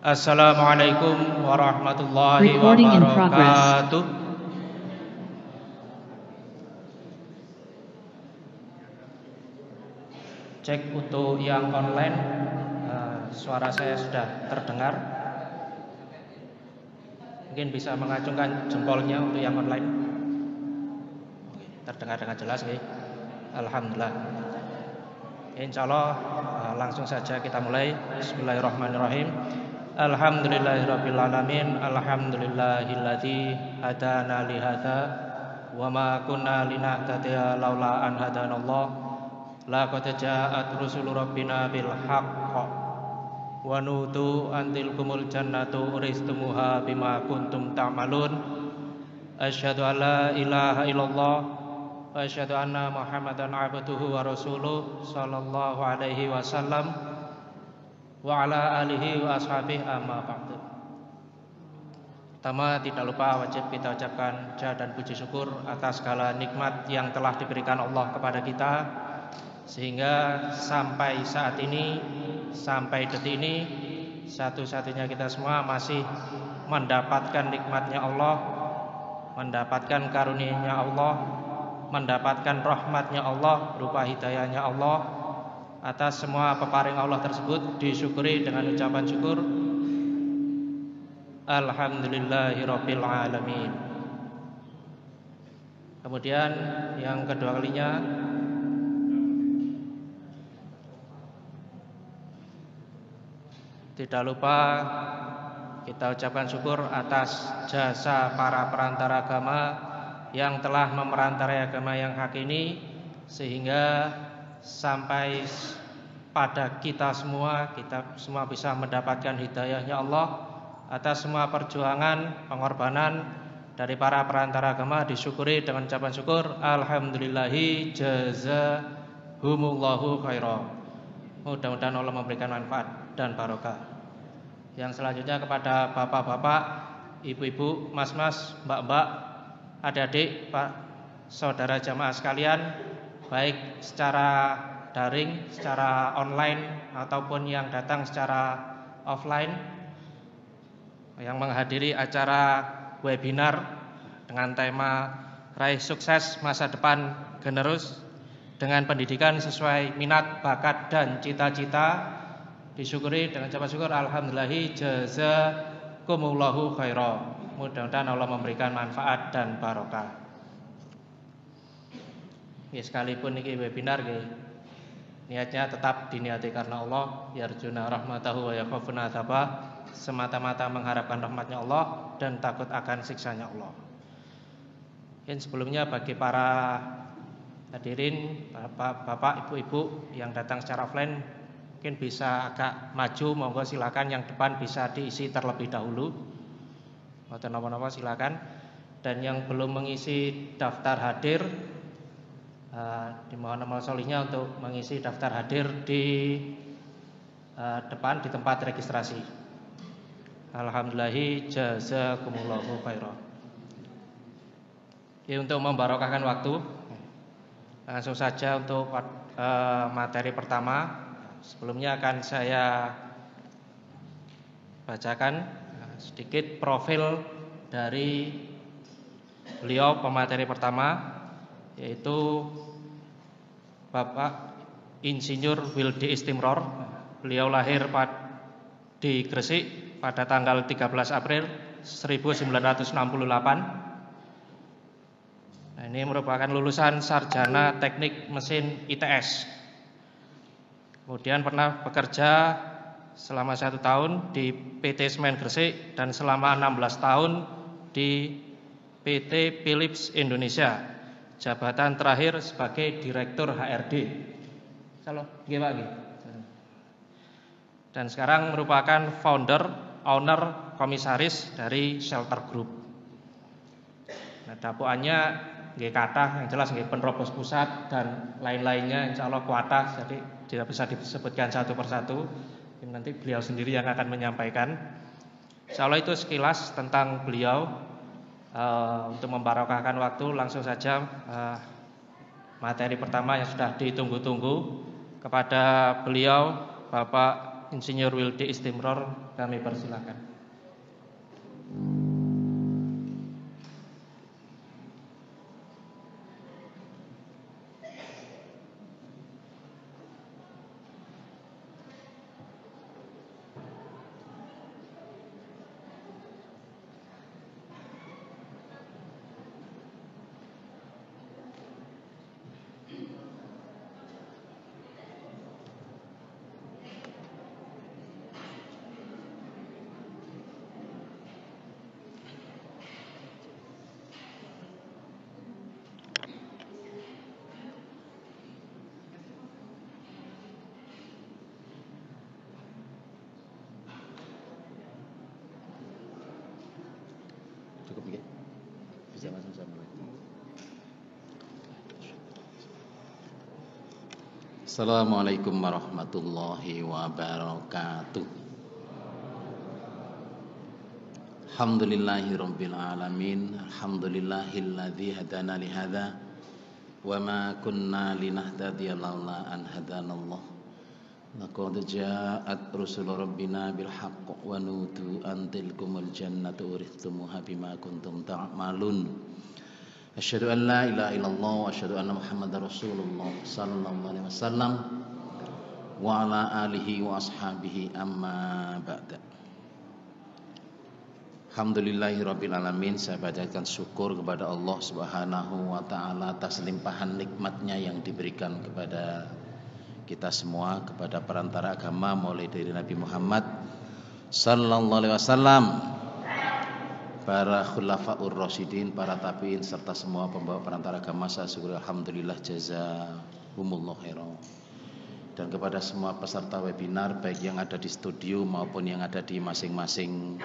Assalamualaikum warahmatullahi Recording in progress. wabarakatuh. Cek untuk yang online, suara saya sudah terdengar. Mungkin bisa mengacungkan jempolnya untuk yang online. Terdengar dengan jelas, nih. Alhamdulillah. Insyaallah langsung saja kita mulai. Bismillahirrahmanirrahim. Alhamdulillahirabbil alamin. Alhamdulillahilladzi hadana li hadza wa ma kunna linahtadiya laula an hadanallah. Laqad ja'at rusulu rabbina bil haqq wa nudu antil kumul jannatu uristumuha bima kuntum ta'malun. Asyhadu an la ilaha illallah wa asyhadu anna Muhammadan abduhu wa rasuluh sallallahu alaihi wasallam wa ala alihi wa ashabihi amma ba'du. Pertama, tidak lupa wajib kita ucapkan puja dan puji syukur atas segala nikmat yang telah diberikan Allah kepada kita, sehingga sampai saat ini, sampai detik ini, satu-satunya kita semua masih mendapatkan nikmatnya Allah, mendapatkan karunia-Nya Allah, mendapatkan rahmatnya Allah berupa hidayahnya Allah. Atas semua peparing Allah tersebut disyukuri dengan ucapan syukur Alhamdulillahirabbil alamin. Kemudian yang kedua kalinya, tidak lupa kita ucapkan syukur atas jasa para perantara agama yang telah memerantarai agama yang hak ini, sehingga sampai pada kita semua bisa mendapatkan hidayahnya Allah. Atas semua perjuangan, pengorbanan dari para perantara agama disyukuri dengan ucapan syukur Alhamdulillahi jazahumullahu khairan. Mudah-mudahan Allah memberikan manfaat dan barokah. Yang selanjutnya kepada bapak-bapak, ibu-ibu, mas-mas, mbak-mbak, adik-adik, pak, saudara jamaah sekalian, baik secara daring, secara online ataupun yang datang secara offline, yang menghadiri acara webinar dengan tema Raih Sukses Masa Depan Generus dengan pendidikan sesuai minat, bakat, dan cita-cita, disyukuri dengan ucapan syukur Alhamdulillahi jazakumullahu khairan. Mudah-mudahan Allah memberikan manfaat dan barokah. Ya, sekalipun ini webinar niatnya tetap diniati karena Allah, yarjuna rahmatahu wa yakhafuna adzabah, semata-mata mengharapkan rahmatnya Allah dan takut akan siksanya Allah. Sebelumnya bagi para hadirin, bapak, ibu-ibu yang datang secara offline, mungkin bisa agak maju, monggo silakan, yang depan bisa diisi terlebih dahulu. Atau nama-nama silakan. Dan yang belum mengisi daftar hadir, dimohon amal solihnya untuk mengisi daftar hadir di depan di tempat registrasi. Alhamdulillahi jazakumullahu khairan. Untuk membarokahkan waktu, langsung saja untuk materi pertama. Sebelumnya akan saya bacakan sedikit profil dari beliau pemateri pertama, yaitu Bapak Insinyur Wildi Istimror. Beliau lahir di Gresik pada tanggal 13 April 1968. Nah, ini merupakan lulusan sarjana teknik mesin ITS. Kemudian pernah bekerja selama 1 tahun di PT Semen Gresik dan selama 16 tahun di PT Philips Indonesia. Jabatan terakhir sebagai Direktur HRD. Dan sekarang merupakan founder, owner, komisaris dari Shelter Group. Nah, dapuannya kathah, yang jelas penerobos pusat dan lain-lainnya, insyaallah kuatah, jadi tidak bisa disebutkan satu persatu. Nanti beliau sendiri yang akan menyampaikan. Insyaallah itu sekilas tentang beliau. Untuk membarokahkan waktu, langsung saja materi pertama yang sudah ditunggu-tunggu kepada beliau, Bapak Insinyur Wildi Istimror, kami persilakan. Cukup ya? Bisa langsung sama. Assalamualaikum warahmatullahi wabarakatuh. Alhamdulillahirabbil alamin. Alhamdulillahilladzi hadana li hadza wa ma kunna linahtadiya laula an hadanallah. Laqad ja'at rusul rabbina bil haqq wa nutu an tilkumul jannatu urithumuha bima kuntum ta'malun. Asyhadu an la ilaha illallah wa asyhadu anna Muhammadar Rasulullah sallallahu alaihi wasallam wa ala alihi wa ashabihi amma ba'da. Alhamdulillahirabbil alamin. Saya bacakan syukur kepada Allah Subhanahu wa taala atas limpahan nikmatnya yang diberikan kepada kita semua, kepada perantara agama mulai dari Nabi Muhammad sallallahu alaihi wasallam, para khulafaur rasyidin, para tabi'in serta semua pembawa perantara agama. Saya syukur alhamdulillah jazakumullah khairan. Dan kepada semua peserta webinar baik yang ada di studio maupun yang ada di masing-masing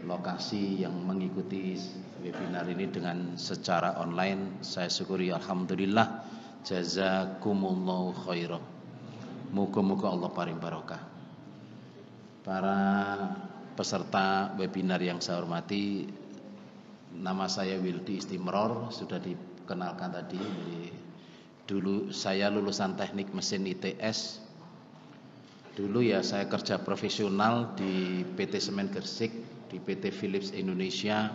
lokasi yang mengikuti webinar ini dengan secara online, saya syukuri alhamdulillah jazakumullah khairan. Muga-muga Allah paring barokah. Para peserta webinar yang saya hormati, nama saya Wildi Istimror, sudah dikenalkan tadi. Dulu saya lulusan teknik mesin ITS. Dulu ya saya kerja profesional di PT Semen Gresik, di PT Philips Indonesia.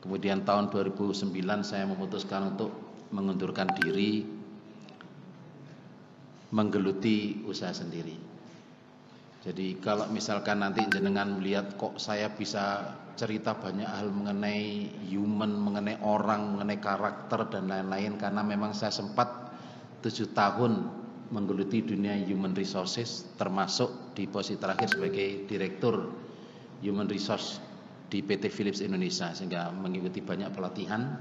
Kemudian tahun 2009 saya memutuskan untuk mengundurkan diri, menggeluti usaha sendiri. Jadi kalau misalkan nanti jenengan melihat kok saya bisa cerita banyak hal mengenai human, mengenai orang, mengenai karakter dan lain-lain, karena memang saya sempat 7 tahun menggeluti dunia human resources, termasuk di posisi terakhir sebagai direktur human resource di PT Philips Indonesia, sehingga mengikuti banyak pelatihan.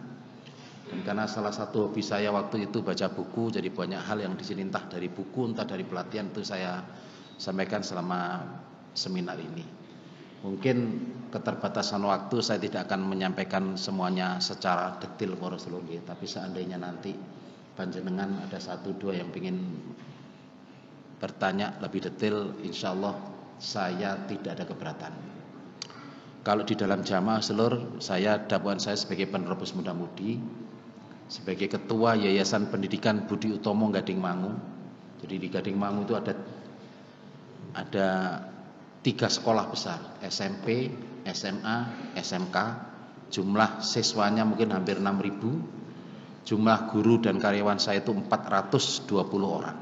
Dan karena salah satu hobi saya waktu itu baca buku, jadi banyak hal yang di sini entah dari buku, entah dari pelatihan itu saya sampaikan selama seminar ini. Mungkin keterbatasan waktu saya tidak akan menyampaikan semuanya secara detail Rasulullah, tapi seandainya nanti panjenengan ada 1-2 yang ingin bertanya lebih detail, insya Allah saya tidak ada keberatan. Kalau di dalam jamaah seluruh, dakwaan saya sebagai penerus muda-mudi, sebagai ketua Yayasan Pendidikan Budi Utomo Gading Mangu. Jadi di Gading Mangu itu ada 3 sekolah besar, SMP, SMA, SMK. Jumlah siswanya mungkin hampir 6.000. Jumlah guru dan karyawan saya itu 420 orang.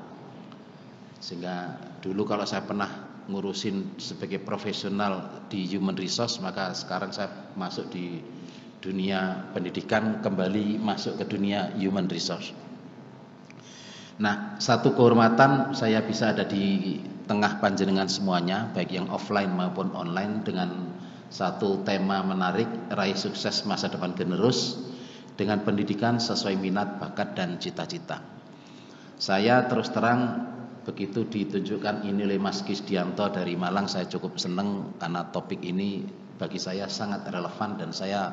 Sehingga dulu kalau saya pernah ngurusin sebagai profesional di human resource, maka sekarang saya masuk di dunia pendidikan, kembali masuk ke dunia human resource. Nah, satu kehormatan saya bisa ada di tengah panjenengan semuanya, baik yang offline maupun online, dengan satu tema menarik, raih sukses masa depan generus dengan pendidikan sesuai minat, bakat dan cita-cita. Saya terus terang begitu ditunjukkan ini oleh Mas Kisdianto dari Malang, saya cukup senang karena topik ini bagi saya sangat relevan dan saya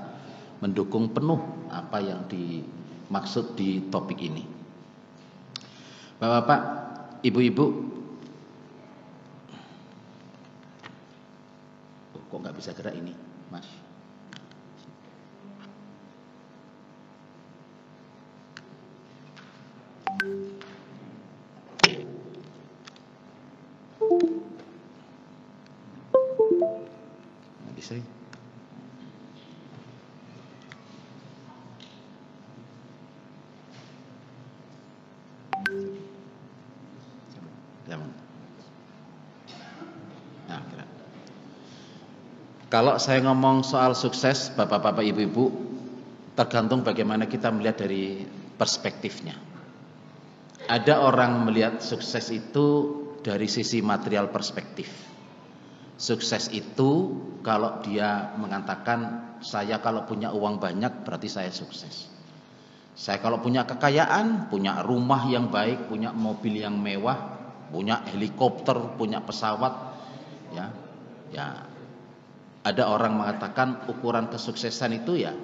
mendukung penuh apa yang dimaksud di topik ini. Bapak-bapak, ibu-ibu, kok nggak bisa gerak ini, Mas? istri. Nah, kira. Kalau saya ngomong soal sukses, bapak-bapak, ibu-ibu, tergantung bagaimana kita melihat dari perspektifnya. Ada orang melihat sukses itu dari sisi material perspektif. Sukses itu kalau dia mengatakan, saya kalau punya uang banyak berarti saya sukses. Saya kalau punya kekayaan, punya rumah yang baik, punya mobil yang mewah, punya helikopter, punya pesawat, ya, ya. Ada orang mengatakan ukuran kesuksesan itu ya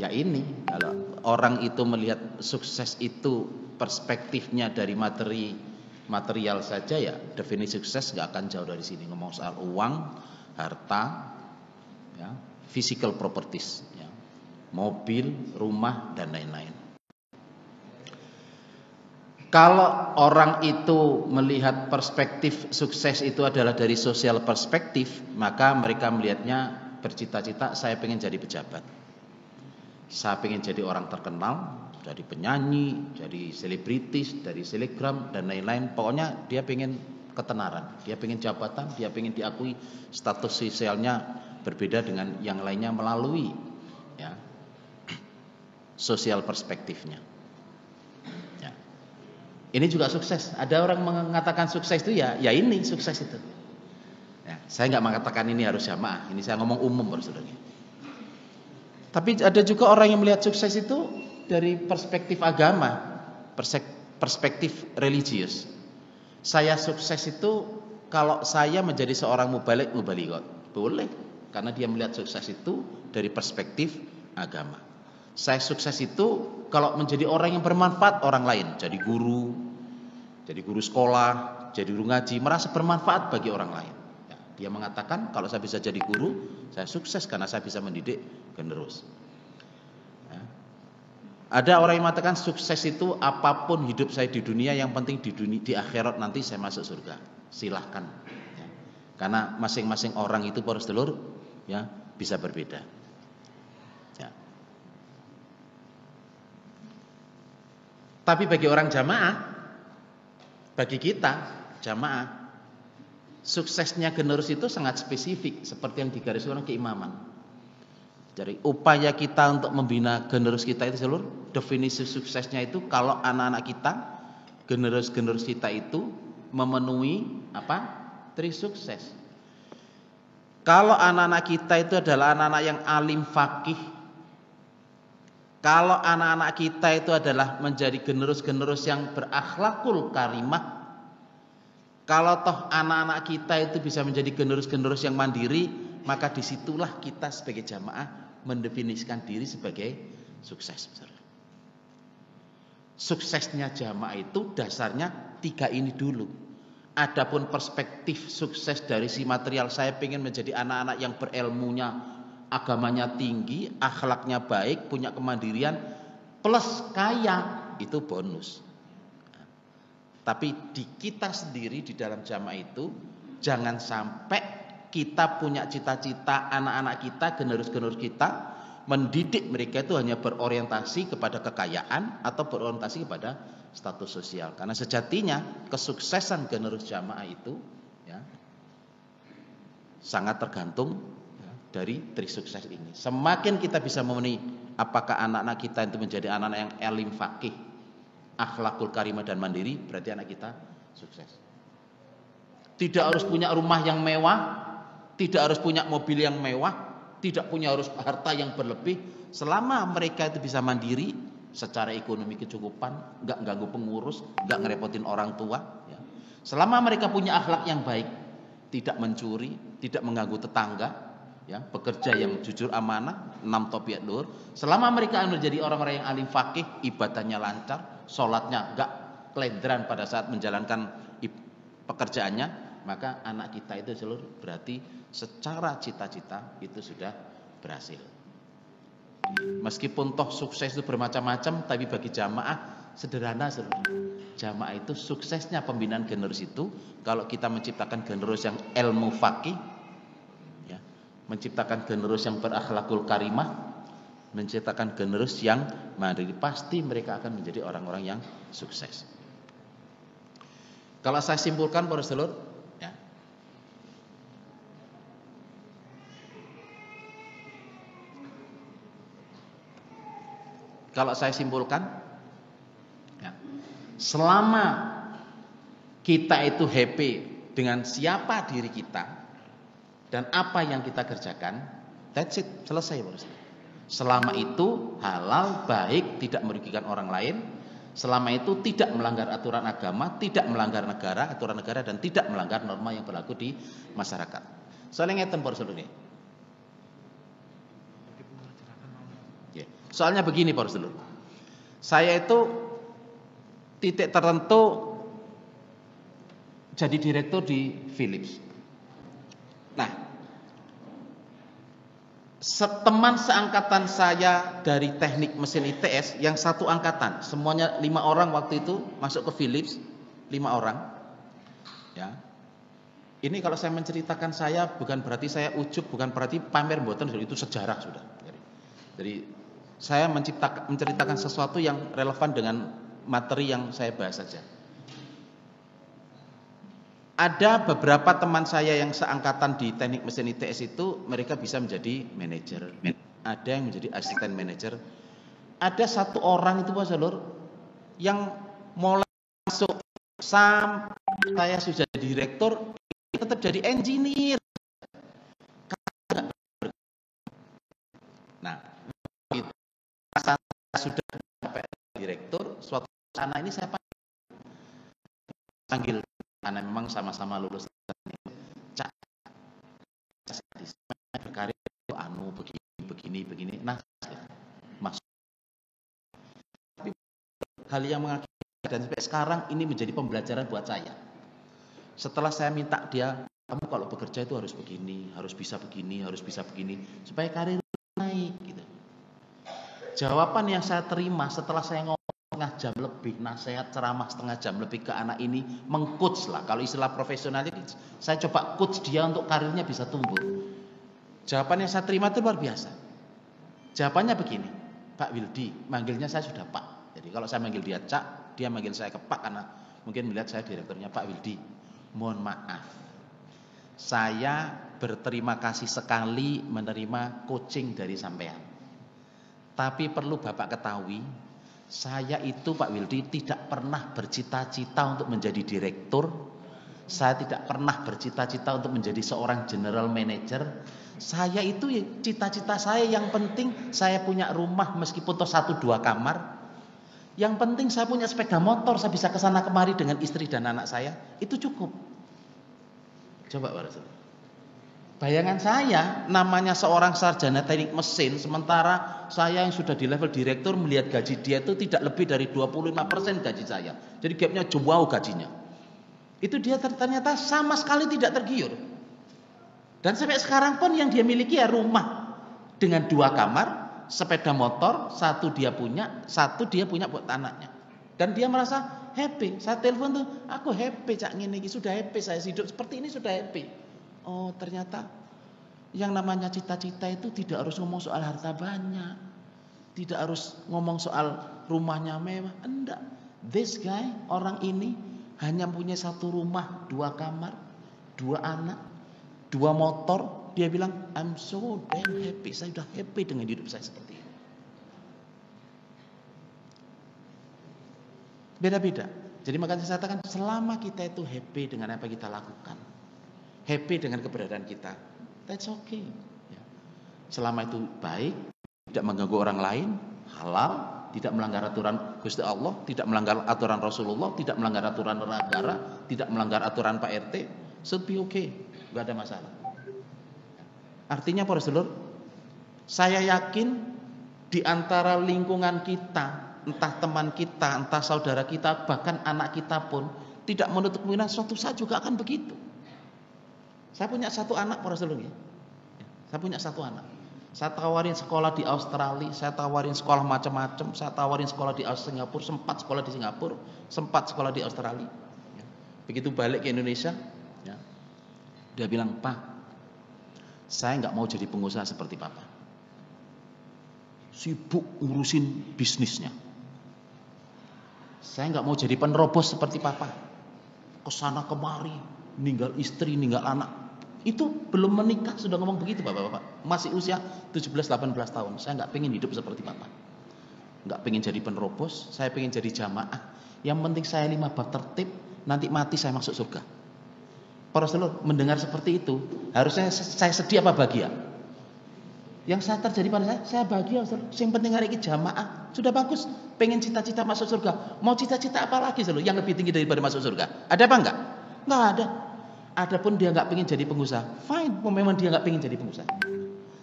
ini. Kalau orang itu melihat sukses itu perspektifnya dari material saja, ya definisi sukses nggak akan jauh dari sini. Ngomong soal uang, harta, ya, physical properties, ya, mobil, rumah dan lain-lain. Kalau orang itu melihat perspektif sukses itu adalah dari sosial perspektif, maka mereka melihatnya bercita-cita, saya pengen jadi pejabat, saya pengen jadi orang terkenal, jadi penyanyi, jadi selebritis, dari selebgram dan lain-lain. Pokoknya dia pengen ketenaran, dia pengen jabatan, dia pengen diakui, status sosialnya berbeda dengan yang lainnya melalui, ya, sosial perspektifnya. Ini juga sukses. Ada orang mengatakan sukses itu ya ini sukses itu. Ya, saya nggak mengatakan ini harus jamaah. Ini saya ngomong umum, saudara. Tapi ada juga orang yang melihat sukses itu dari perspektif agama, perspektif religius. Saya sukses itu kalau saya menjadi seorang mubalighat. Boleh, karena dia melihat sukses itu dari perspektif agama. Saya sukses itu kalau menjadi orang yang bermanfaat orang lain, jadi guru sekolah, jadi guru ngaji, merasa bermanfaat bagi orang lain. Ya, dia mengatakan kalau saya bisa jadi guru, saya sukses karena saya bisa mendidik generus. Ya. Ada orang yang mengatakan sukses itu apapun hidup saya di dunia, yang penting di akhirat nanti saya masuk surga. Silahkan. Ya. Karena masing-masing orang itu para sedulur, ya, bisa berbeda. Ya. Tapi bagi orang jamaah, bagi kita jamaah, suksesnya generus itu sangat spesifik, seperti yang digariskan keimaman. Jadi upaya kita untuk membina generus kita itu seluruh definisi suksesnya itu kalau anak-anak kita, generus kita itu memenuhi apa? Trisukses. Kalau anak-anak kita itu adalah anak-anak yang alim fakih, kalau anak-anak kita itu adalah menjadi generus yang berakhlakul karimah, kalau toh anak-anak kita itu bisa menjadi generus yang mandiri, maka disitulah kita sebagai jamaah mendefinisikan diri sebagai sukses. Suksesnya jamaah itu dasarnya 3 ini dulu. Adapun perspektif sukses dari si material, saya ingin menjadi anak-anak yang berilmunya, agamanya tinggi, akhlaknya baik, punya kemandirian, plus kaya, itu bonus. Tapi di kita sendiri di dalam jamaah itu, jangan sampai kita punya cita-cita anak-anak kita, generus kita, mendidik mereka itu hanya berorientasi kepada kekayaan atau berorientasi kepada status sosial. Karena sejatinya kesuksesan generus jamaah itu, ya, sangat tergantung dari trisukses ini. Semakin kita bisa memenuhi, apakah anak-anak kita itu menjadi anak-anak yang alim fakih, akhlakul karimah dan mandiri, berarti anak kita sukses. Tidak harus punya rumah yang mewah, tidak harus punya mobil yang mewah, tidak punya harus harta yang berlebih. Selama mereka itu bisa mandiri secara ekonomi kecukupan, nggak ganggu pengurus, nggak ngerepotin orang tua, ya. Selama mereka punya akhlak yang baik, tidak mencuri, tidak mengganggu tetangga, ya, bekerja yang jujur amanah, 6 topiat luhur. Selama mereka menjadi orang-orang yang alim fakih, ibadahnya lancar, sholatnya enggak kelenderan pada saat menjalankan pekerjaannya, maka anak kita itu seluruh berarti secara cita-cita itu sudah berhasil. Meskipun toh sukses itu bermacam-macam, tapi bagi jamaah sederhana seluruh. Jamaah itu suksesnya pembinaan generus itu kalau kita menciptakan generus yang ilmu fakih, menciptakan generasi yang berakhlakul karimah, menciptakan generasi yang mandiri, pasti mereka akan menjadi orang-orang yang sukses. Kalau saya simpulkan para sedulur, ya, kalau saya simpulkan, ya, selama kita itu happy dengan siapa diri kita dan apa yang kita kerjakan, that's it, selesai para sedulur. Selama itu halal, baik, tidak merugikan orang lain, selama itu tidak melanggar aturan agama, tidak melanggar negara, aturan negara, dan tidak melanggar norma yang berlaku di masyarakat. Soalnya ngeten para sedulur. Soalnya begini para sedulur. Saya itu titik tertentu jadi direktur di Philips. Nah, teman seangkatan saya dari teknik mesin ITS yang satu angkatan, semuanya 5 orang waktu itu masuk ke Philips, 5 orang. Ya. Ini kalau saya menceritakan saya bukan berarti saya ujub, bukan berarti pamer mboten, itu sejarah sudah. Jadi saya menceritakan sesuatu yang relevan dengan materi yang saya bahas saja. Ada beberapa teman saya yang seangkatan di teknik mesin ITS itu mereka bisa menjadi manajer, ada yang menjadi asisten manajer. Ada satu orang itu Pak Salur yang mulai masuk sampai saya sudah jadi direktur tetap jadi engineer. Nah, itu saya sudah sampai direktur, suatu anak ini saya panggil, karena memang sama-sama lulus Cak, berkarir itu begini. Nah, masuk. Tapi hal yang mengakibatkan dan sampai sekarang ini menjadi pembelajaran buat saya. Setelah saya minta dia, kamu kalau bekerja itu harus begini, harus bisa begini, supaya karir naik gitu. Jawaban yang saya terima setelah saya ngomong setengah jam lebih, nasihat ceramah setengah jam lebih ke anak ini, meng-coach lah. Kalau istilah profesional ini, saya coba coach dia untuk karirnya bisa tumbuh. Jawaban yang saya terima itu luar biasa. Jawabannya begini, Pak Wildi, manggilnya saya sudah Pak. Jadi kalau saya manggil dia Cak, dia manggil saya ke Pak karena mungkin melihat saya direkturnya. Pak Wildi, mohon maaf, saya berterima kasih sekali menerima coaching dari sampean. Tapi perlu Bapak ketahui, saya itu Pak Wildi tidak pernah bercita-cita untuk menjadi direktur. Saya tidak pernah bercita-cita untuk menjadi seorang general manager. Saya itu cita-cita saya yang penting saya punya rumah meskipun toh 1-2 kamar. Yang penting saya punya sepeda motor, saya bisa kesana kemari dengan istri dan anak saya. Itu cukup. Coba Pak Rasul. Bayangan saya, namanya seorang sarjana teknik mesin, sementara saya yang sudah di level direktur melihat gaji dia itu tidak lebih dari 25% gaji saya. Jadi gapnya jauh gajinya. Itu dia ternyata sama sekali tidak tergiur. Dan sampai sekarang pun yang dia miliki ya rumah dengan 2 kamar, sepeda motor, 1 dia punya, 1 dia punya buat anaknya. Dan dia merasa happy. Saya telepon tuh, aku happy Cak ngene iki, sudah happy saya hidup seperti ini sudah happy. Oh, ternyata yang namanya cita-cita itu tidak harus ngomong soal harta banyak, tidak harus ngomong soal rumahnya mewah, enggak. This guy, orang ini hanya punya 1 rumah, 2 kamar, 2 anak, 2 motor. Dia bilang, I'm so damn happy. Saya sudah happy dengan hidup saya seperti ini. Beda-beda. Jadi makanya saya katakan, selama kita itu happy dengan apa yang kita lakukan, happy dengan keberadaan kita, that's okay. Selama itu baik, tidak mengganggu orang lain, halal, tidak melanggar aturan Gusti Allah, tidak melanggar aturan Rasulullah, tidak melanggar aturan negara, tidak melanggar aturan Pak RT, should be okay, nggak ada masalah. Artinya para saudara, saya yakin di antara lingkungan kita, entah teman kita, entah saudara kita, bahkan anak kita pun tidak menutup kemungkinan suatu saat juga akan begitu. Saya punya 1 anak para saudara. Saya punya 1 anak. Saya tawarin sekolah di Australia, saya tawarin sekolah macam-macam, saya tawarin sekolah di Singapura, sempat sekolah di Singapura, sempat sekolah di Australia. Begitu balik ke Indonesia, dia bilang, Pak, Saya nggak mau jadi pengusaha seperti papa. Sibuk ngurusin bisnisnya. Saya nggak mau jadi penerobos seperti papa. Kesana kemari, ninggal istri, ninggal anak. Itu belum menikah sudah ngomong begitu bapak-bapak. Masih usia 17-18 tahun. Saya nggak pengen hidup seperti papa. Nggak pengen jadi penerobos, saya pengen jadi jamaah. Yang penting saya 5 bab tertib, nanti mati saya masuk surga. Para saudara mendengar seperti itu, harusnya saya sedih apa bahagia? Yang saya terjadi pada saya bahagia. Yang penting hari ini jamaah, sudah bagus. Pengen cita-cita masuk surga. Mau cita-cita apa lagi saudara? Yang lebih tinggi daripada masuk surga? Ada apa enggak? Enggak ada. Adapun dia enggak pengen jadi pengusaha, fine. Memang dia enggak pengen jadi pengusaha.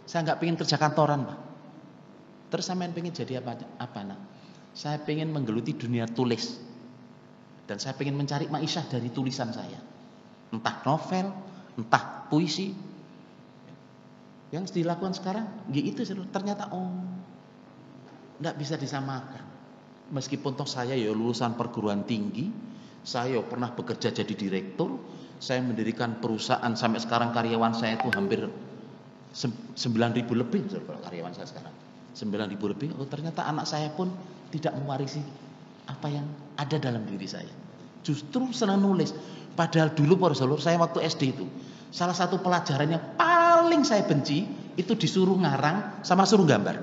Saya enggak pengen kerja kantoran, Pak. Terus sampean pengen jadi apa nak? Saya pengen menggeluti dunia tulis. Dan saya pengen mencari maisha dari tulisan saya. Entah novel, entah puisi. Yang dilakukan sekarang, itu ternyata enggak bisa disamakan. Meskipun toh saya ya lulusan perguruan tinggi, saya pernah bekerja jadi direktur, saya mendirikan perusahaan sampai sekarang karyawan saya itu hampir 9.000 lebih karyawan saya sekarang. 9.000 lebih. Ternyata anak saya pun tidak mewarisi apa yang ada dalam diri saya. Justru senang nulis. Padahal dulu para saudara, saya waktu SD itu salah satu pelajaran yang paling saya benci itu disuruh ngarang sama suruh gambar.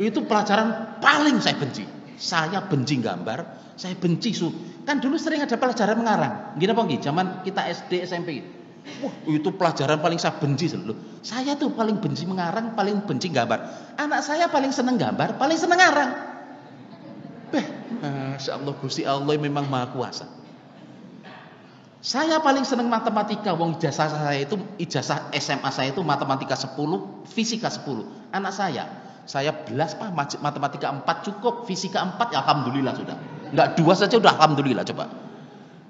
Itu pelajaran paling saya benci. Saya benci gambar, saya benci kan dulu sering ada pelajaran mengarang. Gini apa nggih? Zaman kita SD, SMP. Wah, itu pelajaran paling saya benci selalu. Saya tuh paling benci mengarang, paling benci gambar. Anak saya paling seneng gambar, paling seneng ngarang. Masya Allah, Gusti Allah memang Maha Kuasa. Saya paling seneng matematika. Wong ijazah saya itu, ijazah SMA saya itu matematika 10, fisika 10. Anak saya belas Pak, matematika 4 cukup, fisika 4 ya alhamdulillah sudah. Enggak 2 saja udah alhamdulillah coba.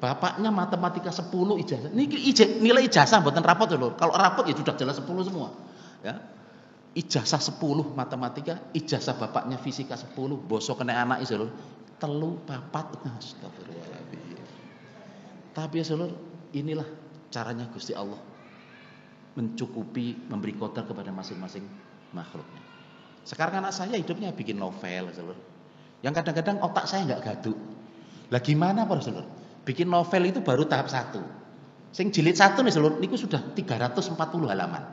Bapaknya matematika 10 ijazah. Nilai ijazah mboten rapot lho. Kalau rapot ya sudah jelas 10 semua. Ya. Ijazah 10 matematika, ijazah bapaknya fisika 10, bosok kena anak iso lho. 3, 4. Astagfirullahaladzim. Tapi ya saudara, inilah caranya Gusti Allah mencukupi, memberi qadar kepada masing-masing makhluknya. Sekarang anak saya hidupnya bikin novel, saudara. Yang kadang-kadang otak saya enggak gaduh. Lah gimana para saudara? Bikin novel itu baru tahap 1. Sing jilid 1 nih saudara, niku sudah 340 halaman.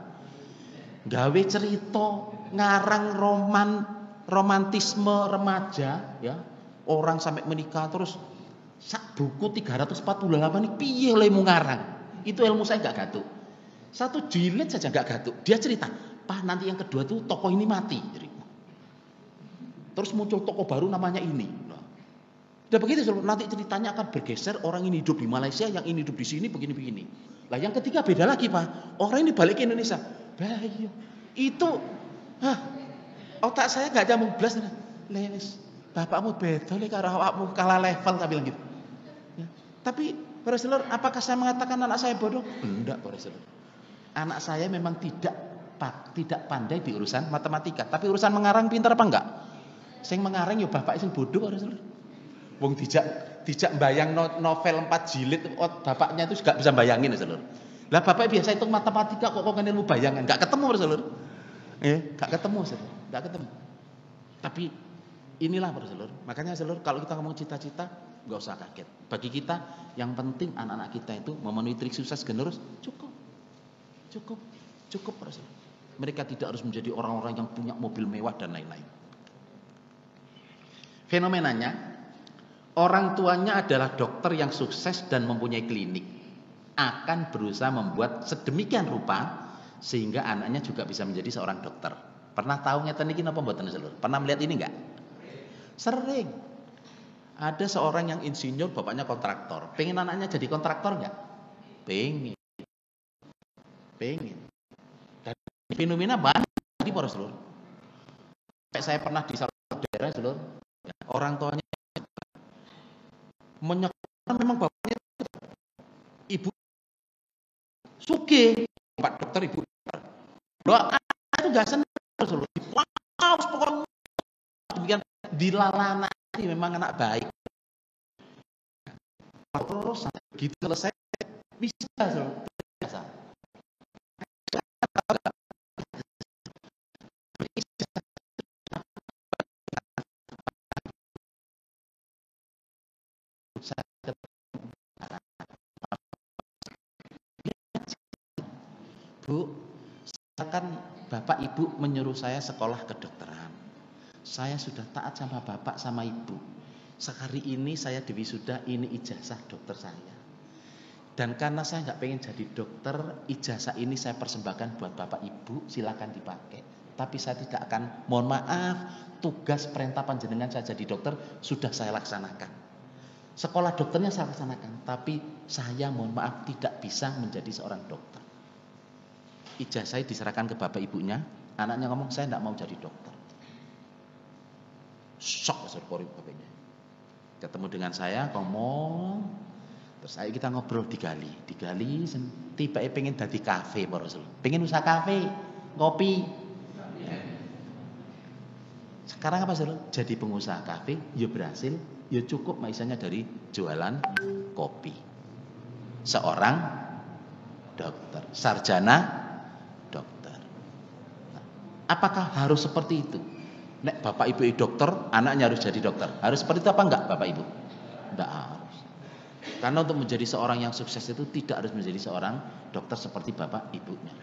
Gawe cerita, ngarang romantisme remaja, ya. Orang sampai menikah terus sak buku 340 halaman ini piye lemu ngarang. Itu ilmu saya enggak gaduh. 1 jilid saja enggak gaduh. Dia cerita, "Pak, nanti yang kedua tuh tokoh ini mati." Terus muncul tokoh baru namanya ini. Udah begitu nanti ceritanya akan bergeser, orang ini hidup di Malaysia, yang ini hidup di sini begini-begini. Lah yang ketiga beda lagi, Pak. Orang ini balik ke Indonesia. Bahaya. Itu otak saya enggak nyambung blas. Lenis, bapakmu beda le karo awakmu, kalah level tak bilang gitu. Ya. Tapi para saudara, apakah saya mengatakan anak saya bodoh? Enggak, para saudara. Anak saya memang tidak pandai di urusan matematika, tapi urusan mengarang pintar apa enggak? Sing mengarang ya bapak sing bodoh, para saudara. Wong dijak bayang novel 4 jilid, bapaknya itu enggak bisa bayangin, saudara. Lah bapak biasa hitung matematika kok ilmu bayangan, enggak ketemu, saudara. Enggak ketemu, saudara. Enggak ketemu. Tapi inilah, saudara. Makanya saudara, kalau kita ngomong cita-cita, enggak usah kaget. Bagi kita yang penting anak-anak kita itu memenuhi trik sukses generus, cukup, saudara. Mereka tidak harus menjadi orang-orang yang punya mobil mewah dan lain-lain. Fenomenanya, orang tuanya adalah dokter yang sukses dan mempunyai klinik, akan berusaha membuat sedemikian rupa sehingga anaknya juga bisa menjadi seorang dokter. Pernah tahu ngeten iki napa mboten seluruh? Pernah melihat ini enggak? Sering. Ada seorang yang insinyur, bapaknya kontraktor. Pengen anaknya jadi kontraktor enggak? Pengen. Dan fenomena banyak di para seluruh. Saya pernah di salah satu daerah seluruh, orang tuanya menyekolahkan, memang bapaknya ibu sugih, Pak dokter, ibu dokter. Loh, itu enggak senang seluruh. Wow, pokoknya demikian dilalana, memang anak baik. Terus gitu selesai bisa seluruh. Bu, kan Bapak Ibu menyuruh saya sekolah kedokteran. Saya sudah taat sama Bapak sama Ibu. Sekali ini saya diwisuda, ini ijazah dokter saya. Dan karena saya nggak pengen jadi dokter, ijazah ini saya persembahkan buat Bapak Ibu, silakan dipakai. Tapi saya tidak akan, mohon maaf, tugas perintah panjenengan saya jadi dokter sudah saya laksanakan. Sekolah dokternya saya laksanakan, tapi saya mohon maaf tidak bisa menjadi seorang dokter. Ijazah diserahkan ke bapak ibunya, anaknya ngomong saya tidak mau jadi dokter. Shock bapaknya. Ketemu dengan saya, ngomong, terus ayo kita ngobrol digali, tiba pengen dadi kafe, Pak Rasul. Pengen usaha kafe, kopi. Sekarang apa sih? Jadi pengusaha kafe, ya berhasil, ya cukup misalnya dari jualan kopi. Seorang dokter, sarjana dokter. Nah, apakah harus seperti itu? Nek bapak ibu dokter, anaknya harus jadi dokter. Harus seperti itu apa enggak bapak ibu? Enggak harus. Karena untuk menjadi seorang yang sukses itu tidak harus menjadi seorang dokter seperti bapak ibunya.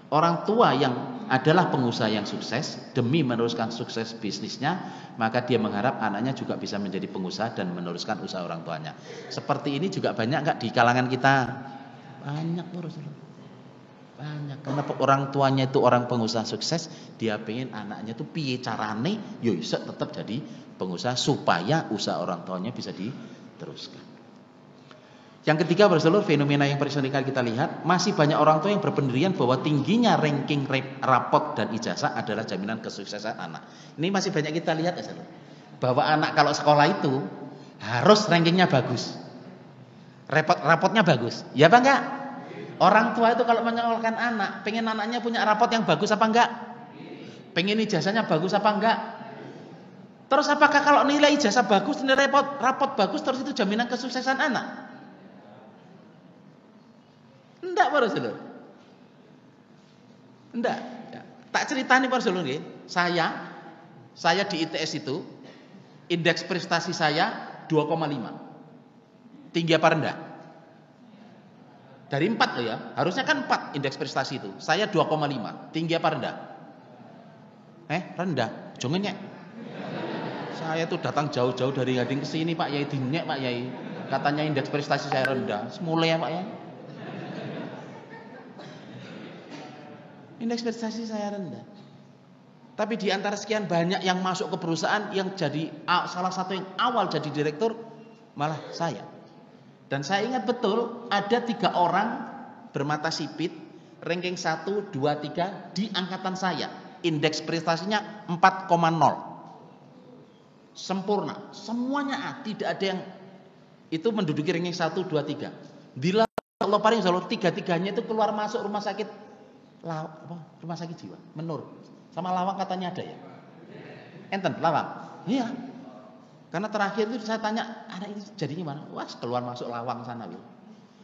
Orang tua yang adalah pengusaha yang sukses demi meneruskan sukses bisnisnya, maka dia mengharap anaknya juga bisa menjadi pengusaha dan meneruskan usaha orang tuanya. Seperti ini juga banyak enggak di kalangan kita? Banyak, banyak. Karena orang tuanya itu orang pengusaha sukses, dia pengen anaknya itu piye carane yo iso tetap jadi pengusaha supaya usaha orang tuanya bisa diteruskan. Yang ketiga, Rasulullah, fenomena yang sering kali kita lihat, masih banyak orang tua yang berpendirian bahwa tingginya ranking rapot dan ijazah adalah jaminan kesuksesan anak. Ini masih banyak kita lihat ya, bahwa anak kalau sekolah itu harus rankingnya bagus, rapotnya bagus, ya apa enggak? Orang tua itu kalau menyekolahkan anak, pengen anaknya punya rapot yang bagus apa enggak? Pengen ijazahnya bagus apa enggak? Terus apakah kalau nilai ijazah bagus, nilai rapot bagus, terus itu jaminan kesuksesan anak? Enggak, Pak Rasulullah. Enggak. Ya. Tak ceritani Pak Rasulullah, saya di ITS itu indeks prestasi saya 2,5. Tinggi apa rendah? Dari 4 loh ya. Harusnya kan 4 indeks prestasi itu. Saya 2,5. Tinggi apa rendah? Rendah. Jangan nyek. Saya tuh datang jauh-jauh dari Gading ke sini Pak Yai, dinyek Pak Yai. Katanya indeks prestasi saya rendah. Semulai ya Pak ya. Indeks prestasi saya rendah. Tapi di antara sekian banyak yang masuk ke perusahaan, yang jadi salah satu yang awal jadi direktur malah saya. Dan saya ingat betul ada 3 orang bermata sipit, ranking 1, 2, 3 di angkatan saya. Indeks prestasinya 4,0. Sempurna, semuanya A, tidak ada yang itu menduduki ranking 1, 2, 3. Bila Allah paling selalu 3-3-nya itu keluar masuk rumah sakit jiwa, Menur. Sama Lawang katanya ada ya. Enten Lawang. Iya. Karena terakhir itu saya tanya, anak ini jadinya mana? Wah, keluar masuk Lawang sana, Wil.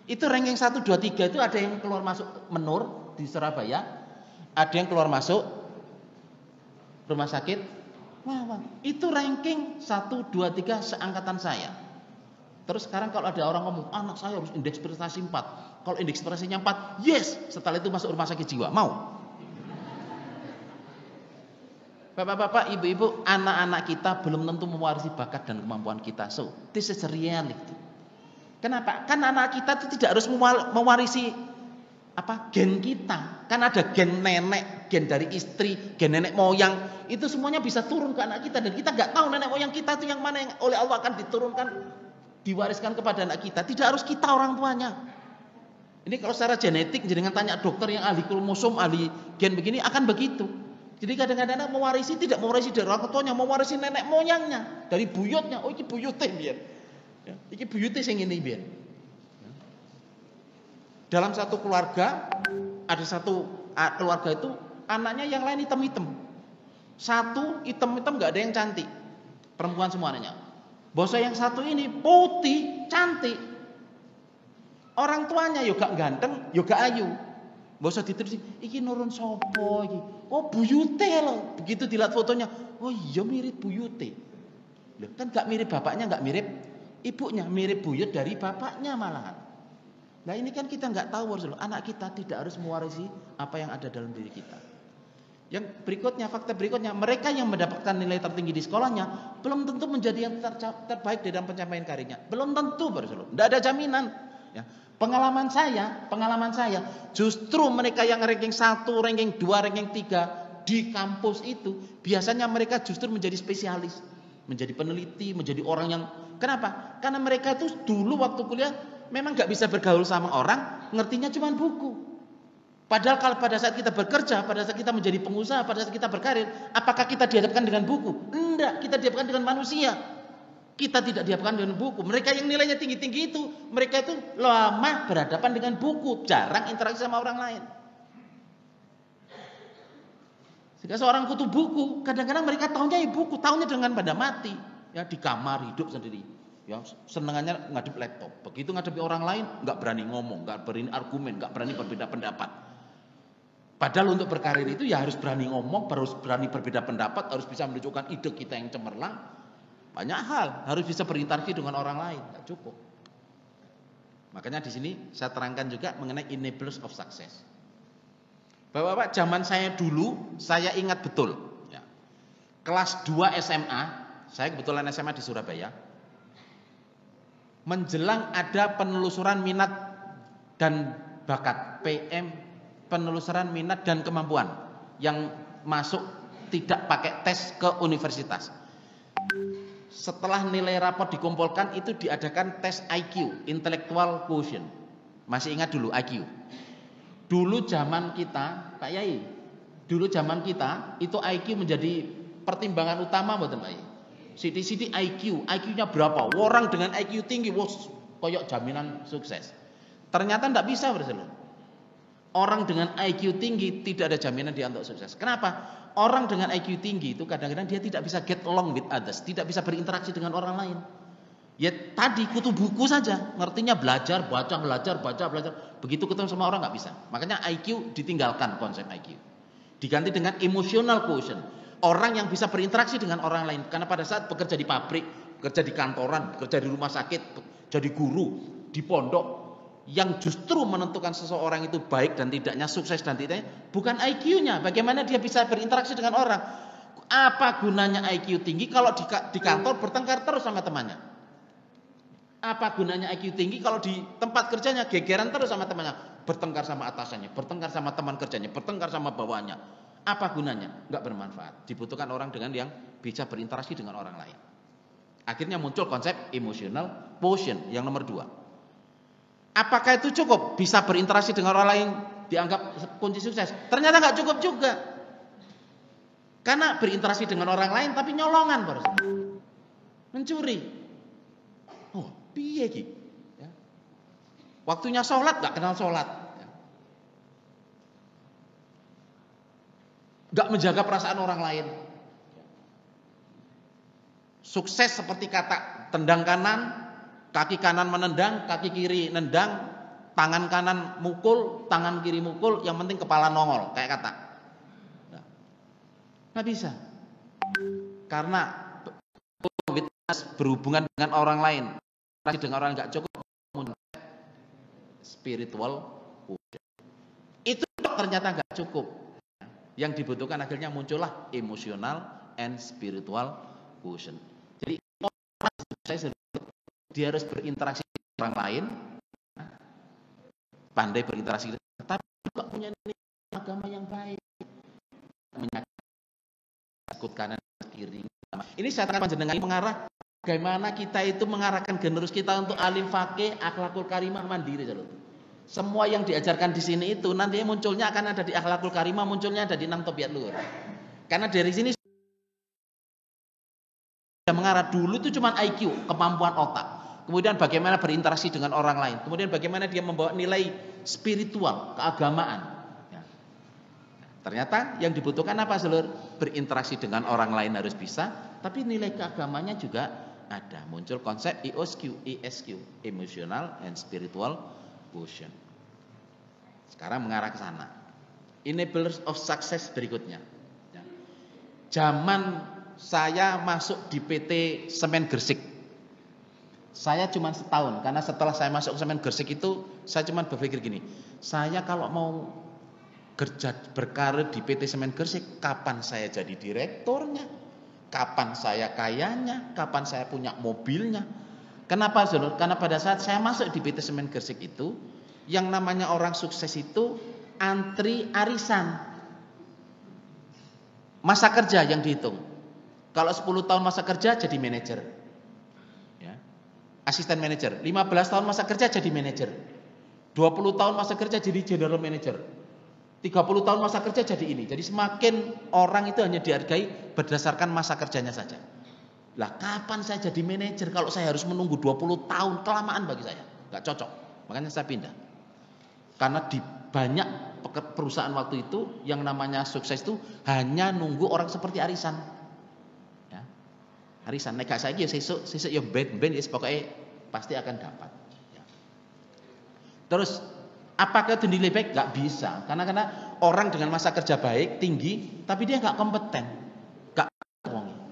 Itu ranking 1, 2, 3 itu ada yang keluar masuk Menur di Surabaya, ada yang keluar masuk rumah sakit Lawang. Itu ranking 1, 2, 3 seangkatan saya. Terus sekarang kalau ada orang ngomong, anak saya harus indeks prestasi 4. Kalau indeks prestasinya 4, yes. Setelah itu masuk rumah sakit jiwa. Mau? Bapak-bapak, ibu-ibu, anak-anak kita belum tentu mewarisi bakat dan kemampuan kita. So, this is reality. Kenapa? Kan anak kita itu tidak harus mewarisi gen kita. Kan ada gen nenek, gen dari istri, gen nenek moyang. Itu semuanya bisa turun ke anak kita. Dan kita nggak tahu nenek moyang kita itu yang mana yang oleh Allah akan diturunkan, diwariskan kepada anak kita. Tidak harus kita orang tuanya. Ini kalau secara genetik, jangan tanya dokter yang ahli kromosom, ahli gen begini, akan begitu. Jadi kadang-kadang anak mewarisi, tidak mewarisi dari orang tuanya, mewarisi nenek moyangnya, dari buyutnya. Oh, ini buyutnya biar. Ya, ini buyutnya yang ini biar. Dalam satu keluarga, ada satu keluarga itu anaknya yang lain hitam-hitam. Satu hitam-hitam, nggak ada yang cantik. Perempuan semua anaknya. Bosnya yang satu ini putih, cantik. Orang tuanya yo gak ganteng, yo gak ayu. Bosnya diterus, iki nurun sopo iki? Oh, buyute loh. Begitu dilihat fotonya, oh iya mirip buyute. Loh, kan gak mirip bapaknya, gak mirip ibunya, mirip buyut dari bapaknya malahan. Nah ini kan kita nggak tahu, anak kita tidak harus mewarisi apa yang ada dalam diri kita. Yang berikutnya, fakta berikutnya, mereka yang mendapatkan nilai tertinggi di sekolahnya belum tentu menjadi yang terbaik di dalam pencapaian karirnya. Belum tentu, tidak ada jaminan. Ya. Pengalaman saya, justru mereka yang ranking 1, ranking 2, ranking 3 di kampus itu, biasanya mereka justru menjadi spesialis, menjadi peneliti, menjadi orang yang, kenapa? Karena mereka itu dulu waktu kuliah memang gak bisa bergaul sama orang, ngertinya cuma buku. Padahal kalau pada saat kita bekerja, pada saat kita menjadi pengusaha, pada saat kita berkarir, apakah kita dihadapkan dengan buku? Enggak, kita dihadapkan dengan manusia. Kita tidak dihadapkan dengan buku. Mereka yang nilainya tinggi-tinggi itu, mereka itu lama berhadapan dengan buku, jarang interaksi sama orang lain. Sehingga seorang kutu buku, kadang-kadang mereka tahunya buku, tahunya dengan benda mati, ya di kamar hidup sendiri. Ya, senengannya ngadep laptop. Begitu ngadepi orang lain, nggak berani ngomong, nggak berani argumen, nggak berani berbeda pendapat. Padahal untuk berkarir itu ya harus berani ngomong, harus berani berbeda pendapat, harus bisa menunjukkan ide kita yang cemerlang. Banyak hal, harus bisa berinteraksi dengan orang lain, nggak cukup. Makanya di sini saya terangkan juga mengenai enablers of success. Bapak-bapak, zaman saya dulu, saya ingat betul, ya, kelas 2 SMA, saya kebetulan SMA di Surabaya, menjelang ada penelusuran minat dan bakat, PM, penelusuran minat dan kemampuan yang masuk tidak pakai tes ke universitas. Setelah nilai rapor dikumpulkan, itu diadakan tes IQ, intellectual quotient. Masih ingat dulu IQ? Dulu zaman kita, Pak Yai, dulu zaman kita itu IQ menjadi pertimbangan utama buat Pak Yai. Siti IQ-nya berapa? Orang dengan IQ tinggi, koyok jaminan sukses. Ternyata tidak bisa, Bro. Orang dengan IQ tinggi tidak ada jaminan dia untuk sukses. Kenapa? Orang dengan IQ tinggi itu kadang-kadang dia tidak bisa get along with others, tidak bisa berinteraksi dengan orang lain. Ya tadi kutu buku saja, ngertinya belajar, baca. Begitu ketemu sama orang nggak bisa. Makanya IQ ditinggalkan, konsep IQ. Diganti dengan emotional quotient. Orang yang bisa berinteraksi dengan orang lain. Karena pada saat bekerja di pabrik, bekerja di kantoran, bekerja di rumah sakit, jadi guru, di pondok, yang justru menentukan seseorang itu baik dan tidaknya, sukses dan tidaknya, bukan IQ-nya. Bagaimana dia bisa berinteraksi dengan orang. Apa gunanya IQ tinggi kalau di kantor bertengkar terus sama temannya? Apa gunanya IQ tinggi kalau di tempat kerjanya gegeran terus sama temannya? Bertengkar sama atasannya, bertengkar sama teman kerjanya, bertengkar sama bawahannya. Apa gunanya? Enggak bermanfaat. Dibutuhkan orang dengan yang bisa berinteraksi dengan orang lain. Akhirnya muncul konsep emotional quotient yang nomor 2. Apakah itu cukup? Bisa berinteraksi dengan orang lain dianggap kunci sukses? Ternyata nggak cukup juga. Karena berinteraksi dengan orang lain tapi nyolongan, baru mencuri. Oh, piye iki? Ya. Waktunya sholat nggak kenal sholat, ya. Nggak menjaga perasaan orang lain. Sukses seperti kata tendang kanan, kaki kanan menendang, kaki kiri nendang, tangan kanan mukul, tangan kiri mukul, yang penting kepala nongol, kayak kata. Nggak bisa. Karena berhubungan dengan orang lain, dengan orang nggak cukup, spiritual quotient. Itu ternyata nggak cukup. Yang dibutuhkan akhirnya muncullah emotional and spiritual quotient. Jadi orang dia harus berinteraksi dengan orang lain, pandai berinteraksi, tapi juga punya agama yang baik, menyakut kanan kiri. Ini saya akan panjenengan mengarah bagaimana kita itu mengarahkan generasi kita untuk alim fakih, akhlakul karimah, mandiri. Semua yang diajarkan di sini itu nantinya munculnya akan ada di akhlakul karimah, munculnya ada di 6 tobiat luhur. Karena dari sini mengarah dulu itu cuma IQ, kemampuan otak. Kemudian bagaimana berinteraksi dengan orang lain. Kemudian bagaimana dia membawa nilai spiritual, keagamaan. Ya. Ternyata yang dibutuhkan apa, Seluruh? Berinteraksi dengan orang lain harus bisa, tapi nilai keagamanya juga ada. Muncul konsep ESQ, emotional and spiritual quotient. Sekarang mengarah ke sana. Enablers of success berikutnya. Ya. Zaman saya masuk di PT Semen Gresik. Saya cuma setahun, karena setelah saya masuk Semen Gresik itu, saya cuma berpikir gini, saya kalau mau kerja berkarir di PT Semen Gresik, kapan saya jadi direkturnya? Kapan saya kayanya? Kapan saya punya mobilnya? Kenapa, Saudara? Karena pada saat saya masuk di PT Semen Gresik itu, yang namanya orang sukses itu antri arisan. Masa kerja yang dihitung. Kalau 10 tahun masa kerja jadi manajer. Ya. Asisten manajer. 15 tahun masa kerja jadi manajer. 20 tahun masa kerja jadi general manager. 30 tahun masa kerja jadi ini. Jadi semakin orang itu hanya dihargai berdasarkan masa kerjanya saja. Lah kapan saya jadi manajer kalau saya harus menunggu 20 tahun, kelamaan bagi saya. Enggak cocok. Makanya saya pindah. Karena di banyak perusahaan waktu itu yang namanya sukses itu hanya nunggu orang seperti arisan. Ya. Arisan nek gak saiki ya sesuk ya ben ya pokoknya pasti akan dapat. Ya. Terus apakah itu nilai baik? Gak bisa. Karena orang dengan masa kerja baik, tinggi, tapi dia gak kompeten.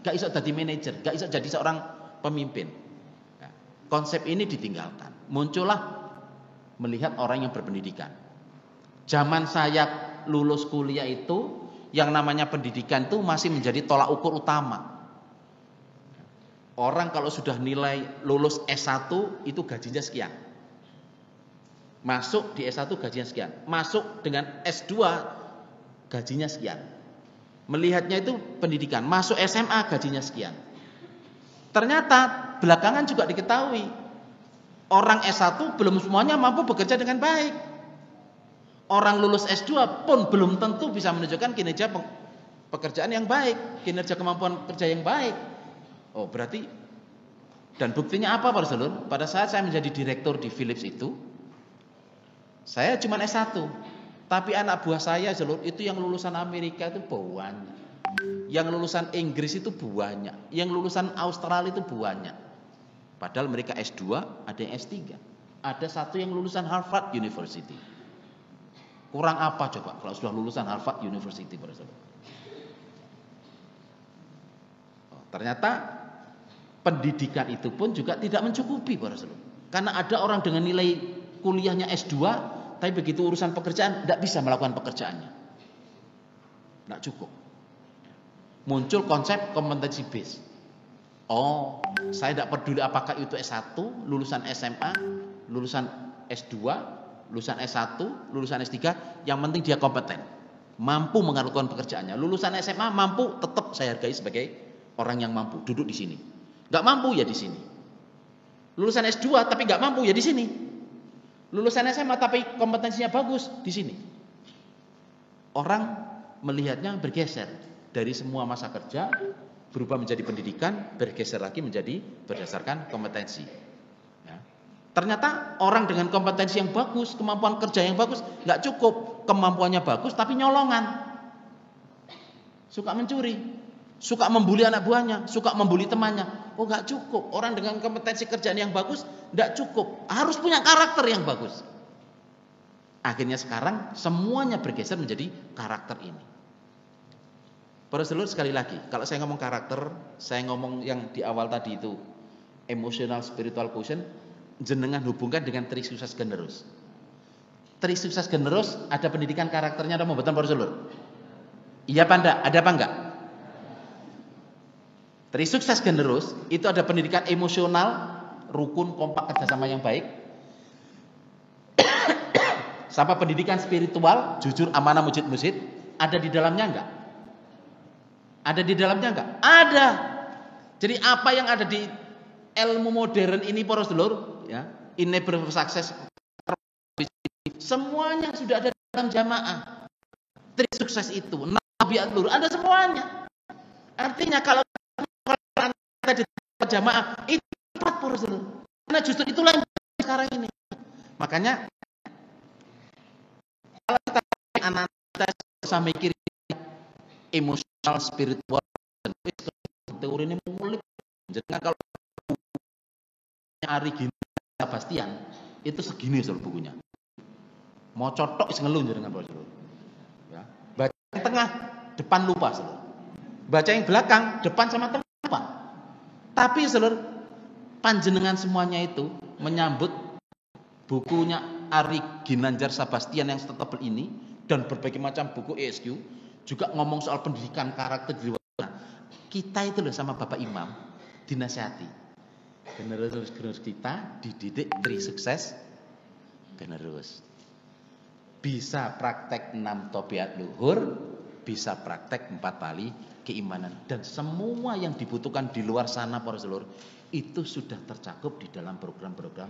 Gak iso jadi manajer, gak iso jadi seorang pemimpin. Ya. Konsep ini ditinggalkan. Muncullah melihat orang yang berpendidikan. Zaman saya lulus kuliah itu, yang namanya pendidikan itu masih menjadi tolak ukur utama. Orang kalau sudah nilai lulus S1 itu gajinya sekian. Masuk di S1 gajinya sekian. Masuk dengan S2 gajinya sekian. Melihatnya itu pendidikan. Masuk SMA gajinya sekian. Ternyata belakangan juga diketahui orang S1 belum semuanya mampu bekerja dengan baik. Orang lulus S2 pun belum tentu bisa menunjukkan kinerja pekerjaan yang baik, kinerja kemampuan kerja yang baik. Oh, berarti dan buktinya apa Pak Saudara? Pada saat saya menjadi direktur di Philips itu, saya cuma S1. Tapi anak buah saya Saudara, itu yang lulusan Amerika itu banyak. Yang lulusan Inggris itu banyak, yang lulusan Australia itu banyak. Padahal mereka S2, ada yang S3. Ada satu yang lulusan Harvard University. Kurang apa coba kalau sudah lulusan Harvard University, Pak Saudara? Ternyata pendidikan itu pun juga tidak mencukupi, Pak Saudara. Karena ada orang dengan nilai kuliahnya S2, tapi begitu urusan pekerjaan tidak bisa melakukan pekerjaannya. Tidak cukup. Muncul konsep kompetensi base. Oh, saya tidak peduli apakah itu S1, lulusan SMA, lulusan S2, lulusan S1, lulusan S3, yang penting dia kompeten, mampu melakukan pekerjaannya. Lulusan SMA mampu, tetap saya hargai sebagai orang yang mampu, duduk di sini. Gak mampu ya di sini. Lulusan S2 tapi gak mampu ya di sini. Lulusan SMA tapi kompetensinya bagus di sini. Orang melihatnya bergeser dari semua masa kerja berubah menjadi pendidikan, bergeser lagi menjadi berdasarkan kompetensi. Ya. Ternyata orang dengan kompetensi yang bagus, kemampuan kerja yang bagus, nggak cukup kemampuannya bagus, tapi nyolongan, suka mencuri, suka membuli anak buahnya, suka membuli temannya. Oh, nggak cukup. Orang dengan kompetensi kerjaan yang bagus, nggak cukup. Harus punya karakter yang bagus. Akhirnya sekarang semuanya bergeser menjadi karakter ini. Para seluruh sekali lagi, kalau saya ngomong karakter, saya ngomong yang di awal tadi itu emotional spiritual quotient, jenengan hubungkan dengan trik sukses generus. Trik sukses generus ada pendidikan karakternya, ada pembuatan para seluruh. Iya apa enggak? Ada apa enggak? Trik sukses generus itu ada pendidikan emosional, rukun, kompak, kerjasama yang baik. Sama pendidikan spiritual, jujur, amanah, mujid, musid, ada di dalamnya enggak? Ada di dalamnya enggak? Ada. Jadi apa yang ada di ilmu modern ini para sedulur, ya, enable success, semuanya sudah ada dalam jamaah. Trik sukses itu, nabi al-nur, ada semuanya. Artinya kalau ada di jamaah itu tepat para sedulur. Karena justru itulah yang sekarang ini. Makanya kalau kita anak kita mikir emosional, spiritual, teori ini mengulik. Jadi kalau Ari Gini Sebastian itu segini soal bukunya. Mau cotok is ngelun dengan bos. Ya. Baca yang tengah, depan lupa seluruh. Baca yang belakang, depan sama tengah lupa. Tapi seluruh panjenengan semuanya itu menyambut bukunya Ari Ginanjar Sebastian yang setebel ini dan berbagai macam buku ESQ juga ngomong soal pendidikan karakter di luar sana. Kita itu loh sama Bapak Imam dinasihati. Generus kita dididik tri sukses generus. Bisa praktek 6 tabiat luhur, bisa praktek 4 tali keimanan, dan semua yang dibutuhkan di luar sana para seluruh itu sudah tercakup di dalam program-program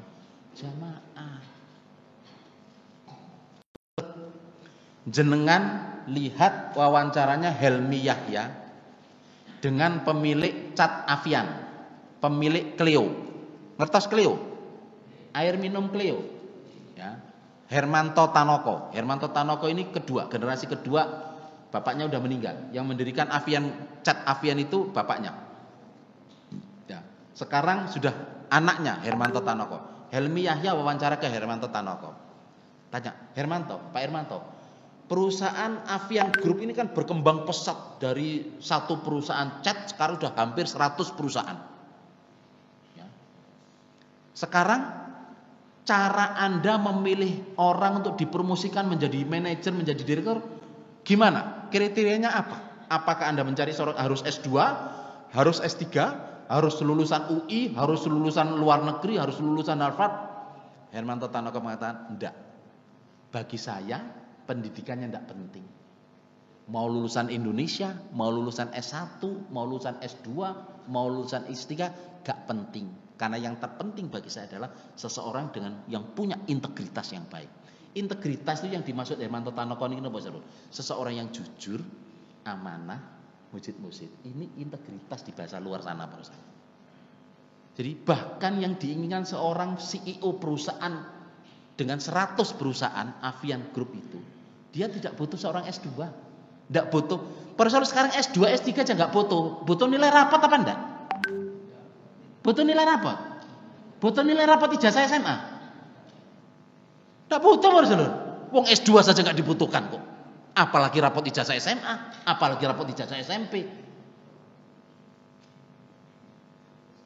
jamaah. Jenengan lihat wawancaranya Helmi Yahya dengan pemilik Cat Avian, pemilik Clio. Ngertos Clio? Air minum Clio. Ya. Hermanto Tanoko. Hermanto Tanoko ini generasi kedua, bapaknya udah meninggal. Yang mendirikan Avian, Cat Avian itu bapaknya. Ya. Sekarang sudah anaknya Hermanto Tanoko. Helmi Yahya wawancara ke Hermanto Tanoko. Tanya, Pak Hermanto, perusahaan Avian Group ini kan berkembang pesat dari satu perusahaan cat sekarang sudah hampir 100 perusahaan. Ya. Sekarang cara Anda memilih orang untuk dipromosikan menjadi manajer, menjadi direktur, gimana? Kriterianya apa? Apakah Anda mencari seorang harus S2, harus S3, harus lulusan UI, harus lulusan luar negeri, harus lulusan Harvard? Hermanto Tanoko mengatakan, enggak. Bagi saya, pendidikannya enggak penting. Mau lulusan Indonesia, mau lulusan S1, mau lulusan S2, mau lulusan S3, enggak penting. Karena yang terpenting bagi saya adalah seseorang dengan yang punya integritas yang baik. Integritas itu yang dimaksud Hermanto Tanoko ini apa? Seseorang yang jujur, amanah, mujid-mujid. Ini integritas di bahasa luar sana, Pak Ustaz. Jadi bahkan yang diinginkan seorang CEO perusahaan dengan 100 perusahaan Avian Group itu, dia tidak butuh seorang S2. Tidak butuh. Profesor sekarang S2, S3 aja enggak butuh. Butuh nilai rapat apa enggak? Butuh nilai rapat. Butuh nilai rapat ijazah SMA. Enggak butuh, Profesor. Wong S2 saja enggak dibutuhkan kok. Apalagi rapot ijazah SMA, apalagi rapot ijazah SMP.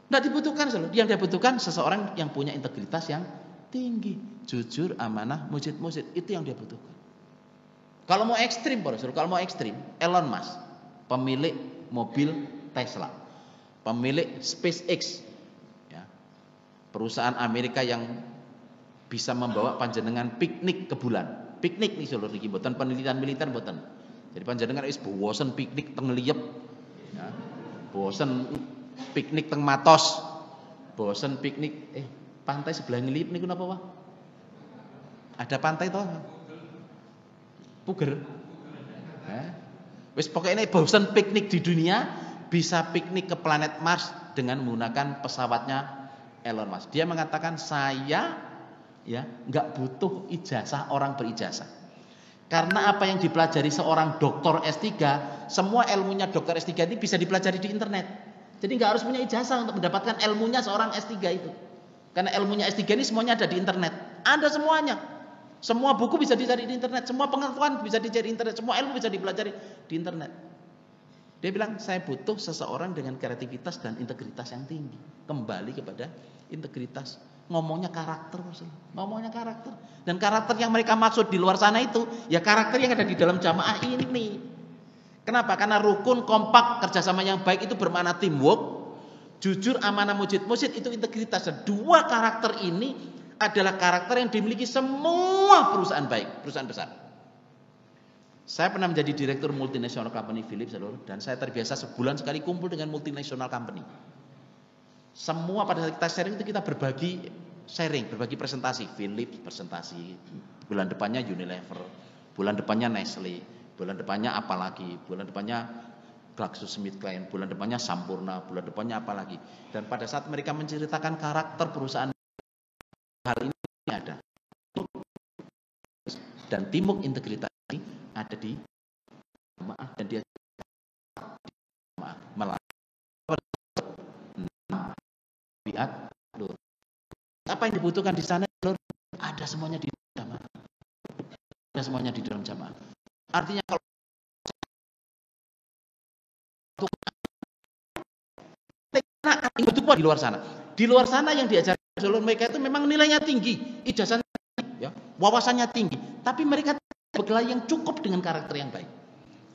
Enggak dibutuhkan, Profesor. Yang dibutuhkan seseorang yang punya integritas yang tinggi, jujur, amanah, mujid-mujid, itu yang dia butuhkan. Kalau mau ekstrim, Profesor, Elon Musk, pemilik mobil Tesla, pemilik SpaceX, ya, perusahaan Amerika yang bisa membawa panjenengan piknik ke bulan. Piknik nih seluruh niki, mboten penelitian militer mboten. Jadi panjenengan wis bosen piknik teng Liep, ya, bosen piknik teng Matos, bosen piknik pantai sebelah Liep niku napa, Pak? Ada pantai toh? Puger. Wis pokoknya bosen piknik di dunia, bisa piknik ke planet Mars dengan menggunakan pesawatnya Elon Musk. Dia mengatakan saya nggak butuh ijazah orang berijazah. Karena apa yang dipelajari seorang doktor S3, semua ilmunya doktor S3 ini bisa dipelajari di internet. Jadi nggak harus punya ijazah untuk mendapatkan ilmunya seorang S3 itu. Karena ilmunya S3 ini semuanya ada di internet. Ada semuanya. Semua buku bisa dicari di internet, semua pengetahuan bisa dicari di internet, semua ilmu bisa dipelajari di internet. Dia bilang, saya butuh seseorang dengan kreativitas dan integritas yang tinggi. Kembali kepada integritas. Ngomongnya karakter. Ngomongnya karakter. Dan karakter yang mereka maksud di luar sana itu, ya karakter yang ada di dalam jamaah ini. Kenapa? Karena rukun, kompak, kerjasama yang baik itu bermakna teamwork. Jujur, amanah, mujid-mujid itu integritas. Dan dua karakter ini adalah karakter yang dimiliki semua perusahaan baik, perusahaan besar. Saya pernah menjadi direktur multinational company Philips, dan saya terbiasa sebulan sekali kumpul dengan multinational company. Semua pada saat kita sharing itu kita berbagi presentasi. Philips presentasi, bulan depannya Unilever, bulan depannya Nestle, bulan depannya apalagi, bulan depannya GlaxoSmithKline, bulan depannya Sampurna, bulan depannya apalagi. Dan pada saat mereka menceritakan karakter perusahaan, hal ini ada. Dan timuk integritas ini ada di jamaah, dan dia melalui apa yang dibutuhkan di sana, ada semuanya di jamaah. Ada semuanya di dalam jamaah. Artinya kalau itu di luar sana, Di luar sana yang diajarkan oleh mereka itu memang nilainya tinggi, ijazahnya tinggi, ya, wawasannya tinggi, tapi mereka bekal yang cukup dengan karakter yang baik.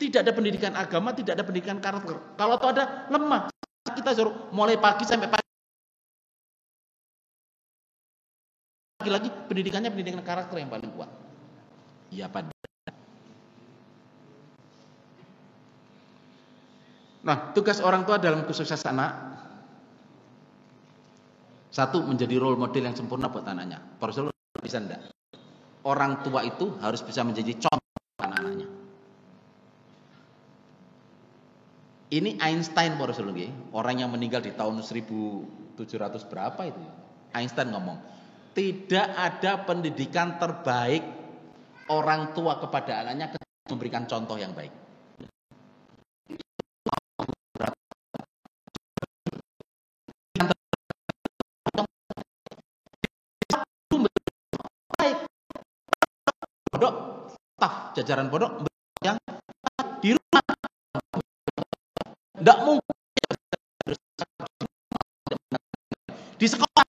Tidak ada pendidikan agama, tidak ada pendidikan karakter. Kalau itu ada, lemah. Kita suruh mulai pagi sampai pagi lagi pendidikannya pendidikan karakter yang paling kuat. Ya pada. Nah, tugas orang tua dalam kesuksesan anak, satu, menjadi role model yang sempurna buat anaknya. Rasulullah bisa enggak? Orang tua itu harus bisa menjadi contoh anak-anaknya. Ini Einstein Rasulullah, orang yang meninggal di tahun 1700 berapa itu. Einstein ngomong, tidak ada pendidikan terbaik orang tua kepada anaknya memberikan contoh yang baik. Pondok, staf jajaran pondok yang di rumah, tidak mungkin di sekolah,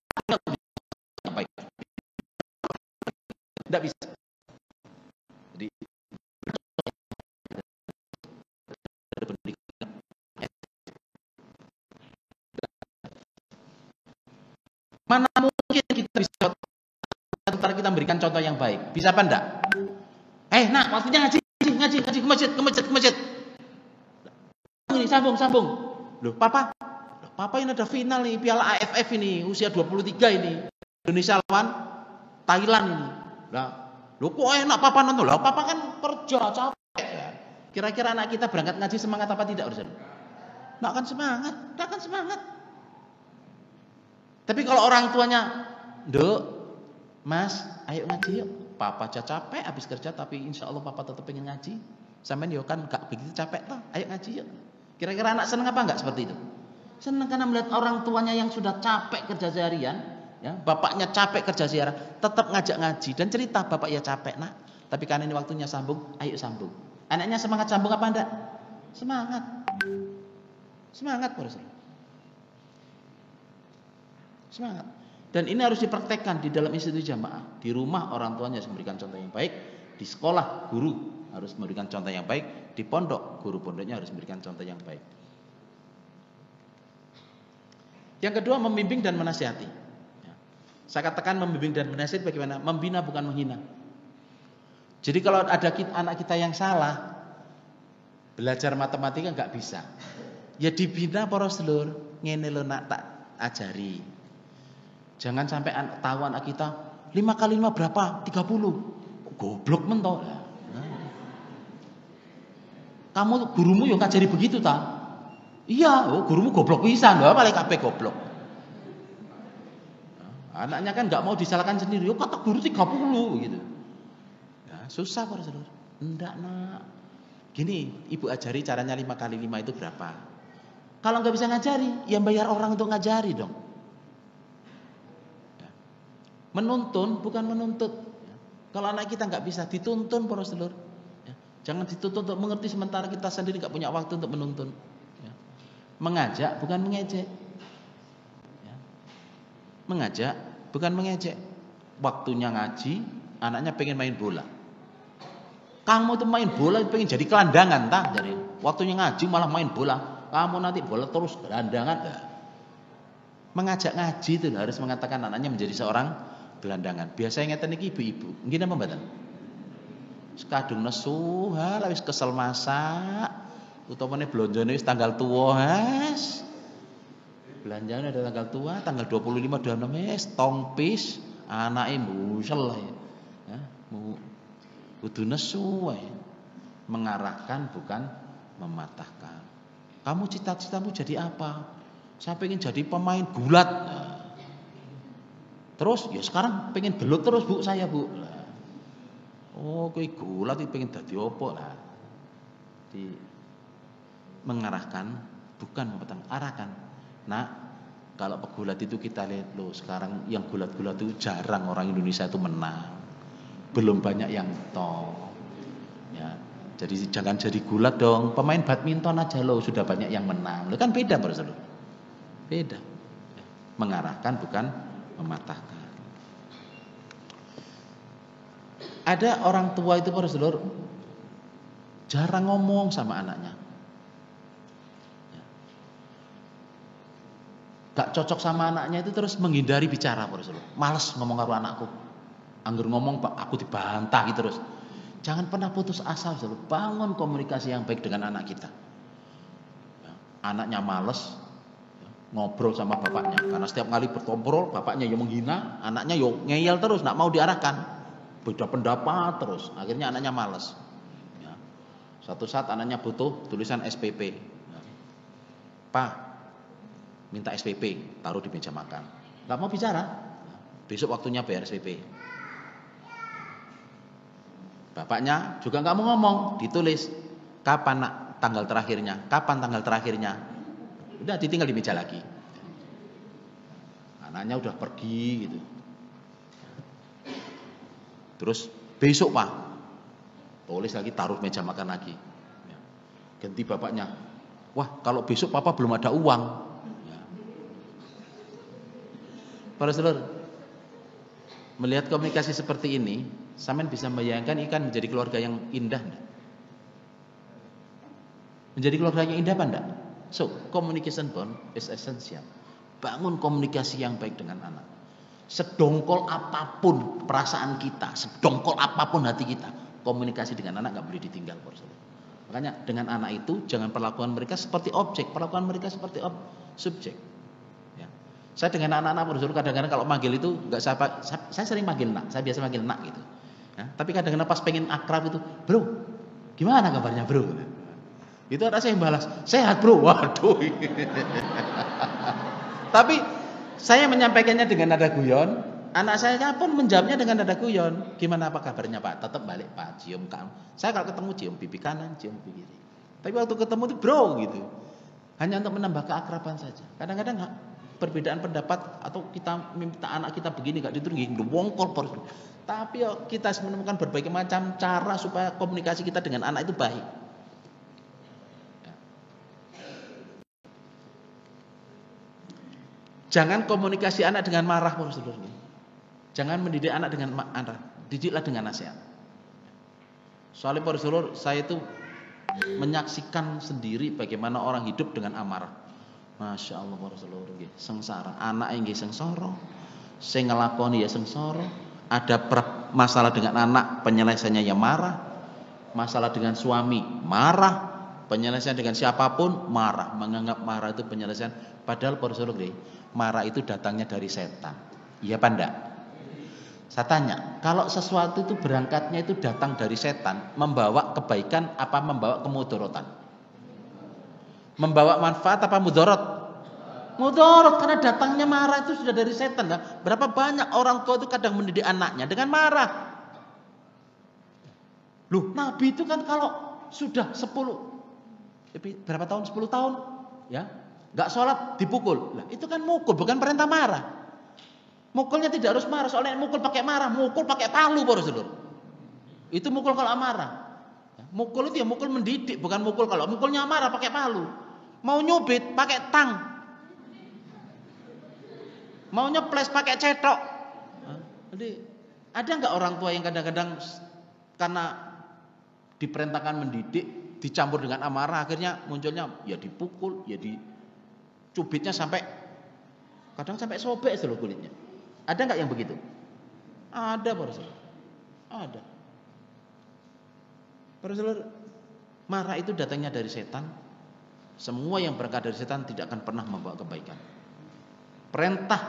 tidak bisa. Jadi mana mungkin kita bisa antara kita memberikan contoh yang baik, bisa apa enggak? Nak, waktunya ngaji ke masjid. Ini sambung. Loh, papa ini ada final nih Piala AFF ini, usia 23 ini. Indonesia lawan Thailand ini. Lah, loh kok enak papa nonton? Lah, papa kan kerja capek ya. Kira-kira anak kita berangkat ngaji semangat apa tidak, Ustaz? Nggak akan semangat. Tapi kalau orang tuanya, "Nduk, Mas, ayo ngaji yuk." Papa aja capek habis kerja, tapi insya Allah papa tetap pengen ngaji. Sampean yo kan gak begitu capek toh, ayo ngaji yuk. Kira-kira anak seneng apa enggak seperti itu? Seneng karena melihat orang tuanya yang sudah capek kerja seharian, ya, bapaknya capek kerja seharian, tetap ngajak ngaji dan cerita, "Bapak ya capek, Nak, tapi kan ini waktunya sambung, ayo sambung." Anaknya semangat sambung apa enggak? Semangat, Bos. Semangat. Dan ini harus dipraktekkan di dalam institusi jamaah. Di rumah orang tuanya harus memberikan contoh yang baik, di sekolah guru harus memberikan contoh yang baik, di pondok guru pondoknya harus memberikan contoh yang baik. Yang kedua, membimbing dan menasihati. Saya katakan membimbing dan menasihati bagaimana? Membina bukan menghina. Jadi kalau ada anak kita yang salah, belajar matematika nggak bisa, ya dibina para sedulur, ngene lho nak tak ajari. Jangan sampai tahu anak kita 5 kali 5 berapa? 30. Goblok mentok. Kamu gurumu yang ngajari begitu ta? Iya, gurumu goblok pisan, enggak paling kabeh goblok. Anaknya kan enggak mau disalahkan sendiri. Yo kata guru 30 gitu. Ya, susah para saudara. Enggak, Nak. Gini, Ibu ajari caranya 5 kali 5 itu berapa? Kalau enggak bisa ngajari, ya bayar orang untuk ngajari dong. Menuntun bukan menuntut. Kalau anak kita nggak bisa dituntun, para sedulur. Jangan dituntut untuk mengerti sementara kita sendiri nggak punya waktu untuk menuntun. Mengajak bukan mengejek. Mengajak bukan mengejek. Waktunya ngaji, anaknya pengen main bola. Kamu tuh main bola pengen jadi gelandangan, tak? Jadi waktunya ngaji malah main bola. Kamu nanti bola terus gelandangan. Mengajak ngaji itu harus mengatakan anaknya menjadi seorang gelandangan. Biasanya ngeten iki ibu-ibu. Nggih napa mboten? Kadung nesu, wis kesel masak. Utamane belanjane wis tanggal tua, Mas. Belanjane ada tanggal tua, tanggal 25 wis tongpis, anake musel ya. Kudu nesu wae. Mengarahkan bukan mematahkan. Kamu cita-citamu jadi apa? Saya pengen jadi pemain gulat. Terus ya sekarang pengen belut terus Bu saya, Bu. Oh, kowe gulat iki pengen dadi opo lah. Di mengarahkan bukan mempertahankan, arahkan. Nah, kalau pegulat itu kita lihat loh, sekarang yang gulat-gulat itu jarang orang Indonesia itu menang. Belum banyak yang top. Ya, jadi jangan jadi gulat dong. Pemain badminton aja loh sudah banyak yang menang. Loh kan beda, Bro. Beda. mengarahkan bukan mematahkan. Ada orang tua itu para saudara jarang ngomong sama anaknya. Gak cocok sama anaknya itu terus menghindari bicara para saudara. Males ngomong karo anakku. Anggur ngomong aku dibantah gitu terus. Jangan pernah putus asa, saudara. Bangun komunikasi yang baik dengan anak kita. Anaknya males ngobrol sama bapaknya karena setiap kali bertobrol bapaknya yang menghina, anaknya yo ngeyel terus, nggak mau diarahkan. Beda pendapat terus, akhirnya anaknya males. Ya. Suatu saat anaknya butuh tulisan SPP. Ya. Pak, minta SPP, taruh di meja makan. Nggak mau bicara. Besok waktunya bayar SPP. Bapaknya juga nggak mau ngomong, ditulis kapan nak tanggal terakhirnya, kapan tanggal terakhirnya. Udah ditinggal di meja lagi. Anaknya udah pergi gitu. Terus besok Pak, tulis lagi, taruh meja makan lagi. Ganti bapaknya, wah kalau besok papa belum ada uang. Para saudara, melihat komunikasi seperti ini, sampean bisa membayangkan ikan menjadi keluarga yang indah enggak? Menjadi keluarga yang indah apa enggak? So, communication bond is essential. Bangun komunikasi yang baik dengan anak. Sedongkol apapun perasaan kita, sedongkol apapun hati kita, komunikasi dengan anak nggak boleh ditinggal. Makanya dengan anak itu jangan perlakuan mereka seperti objek, perlakuan mereka seperti subjek. Ya. Saya dengan anak-anak kadang-kadang kalau manggil itu nggak saya sering manggil nak, saya biasa manggil nak gitu. Ya. Tapi kadang-kadang pas pengen akrab itu, bro, gimana kabarnya bro? Itu ada saya yang balas, sehat bro, waduh. Tapi saya menyampaikannya dengan nada guyon, anak saya pun menjawabnya dengan nada guyon. Gimana apa kabarnya Pak? Tetap balik Pak, cium kamu. Saya kalau ketemu cium pipi kanan, cium pipi kiri. Tapi waktu ketemu itu bro gitu. Hanya untuk menambah keakraban saja. Kadang-kadang perbedaan pendapat atau kita minta anak kita begini gak diturunin, wongkol. Tapi kita harus menemukan berbagai macam cara supaya komunikasi kita dengan anak itu baik. Jangan komunikasi anak dengan marah, para saudara. Jangan mendidik anak dengan marah, didiklah dengan nasihat. Soalnya para saudara, saya itu menyaksikan sendiri bagaimana orang hidup dengan amarah. Masya Allah para saudara, sengsara. Anak yang sengsara, saya ngelakoni ya sengsara. Ada masalah dengan anak, penyelesaiannya ya marah. Masalah dengan suami, marah. Penyelesaian dengan siapapun, marah. Menganggap marah itu penyelesaian. Padahal para saudara, marah itu datangnya dari setan. Iya apa enggak? Saya tanya, kalau sesuatu itu berangkatnya itu datang dari setan, membawa kebaikan apa membawa kemudorotan? Membawa manfaat apa mudorot? Mudorot, karena datangnya marah itu sudah dari setan. Berapa banyak orang tua itu kadang mendidik anaknya dengan marah. Loh, Nabi itu kan kalau sudah 10 berapa tahun? 10 tahun, ya. Enggak sholat dipukul. Lah, itu kan mukul, bukan perintah marah. Mukulnya tidak harus marah, soalnya mukul pakai marah, mukul pakai palu baru saudara. Itu mukul kalau amarah. Mukul itu ya mukul mendidik, bukan mukul kalau mukulnya marah pakai palu. Mau nyubit pakai tang. Mau nyeples pakai cetok. Jadi ada enggak orang tua yang kadang-kadang karena diperintahkan mendidik dicampur dengan amarah akhirnya munculnya ya dipukul, ya cubitnya sampai kadang sampai sobek seluruh kulitnya. Ada enggak yang begitu? Ada, para saudara. Ada. Para saudara, marah itu datangnya dari setan. Semua yang berangkat dari setan tidak akan pernah membawa kebaikan. Perintah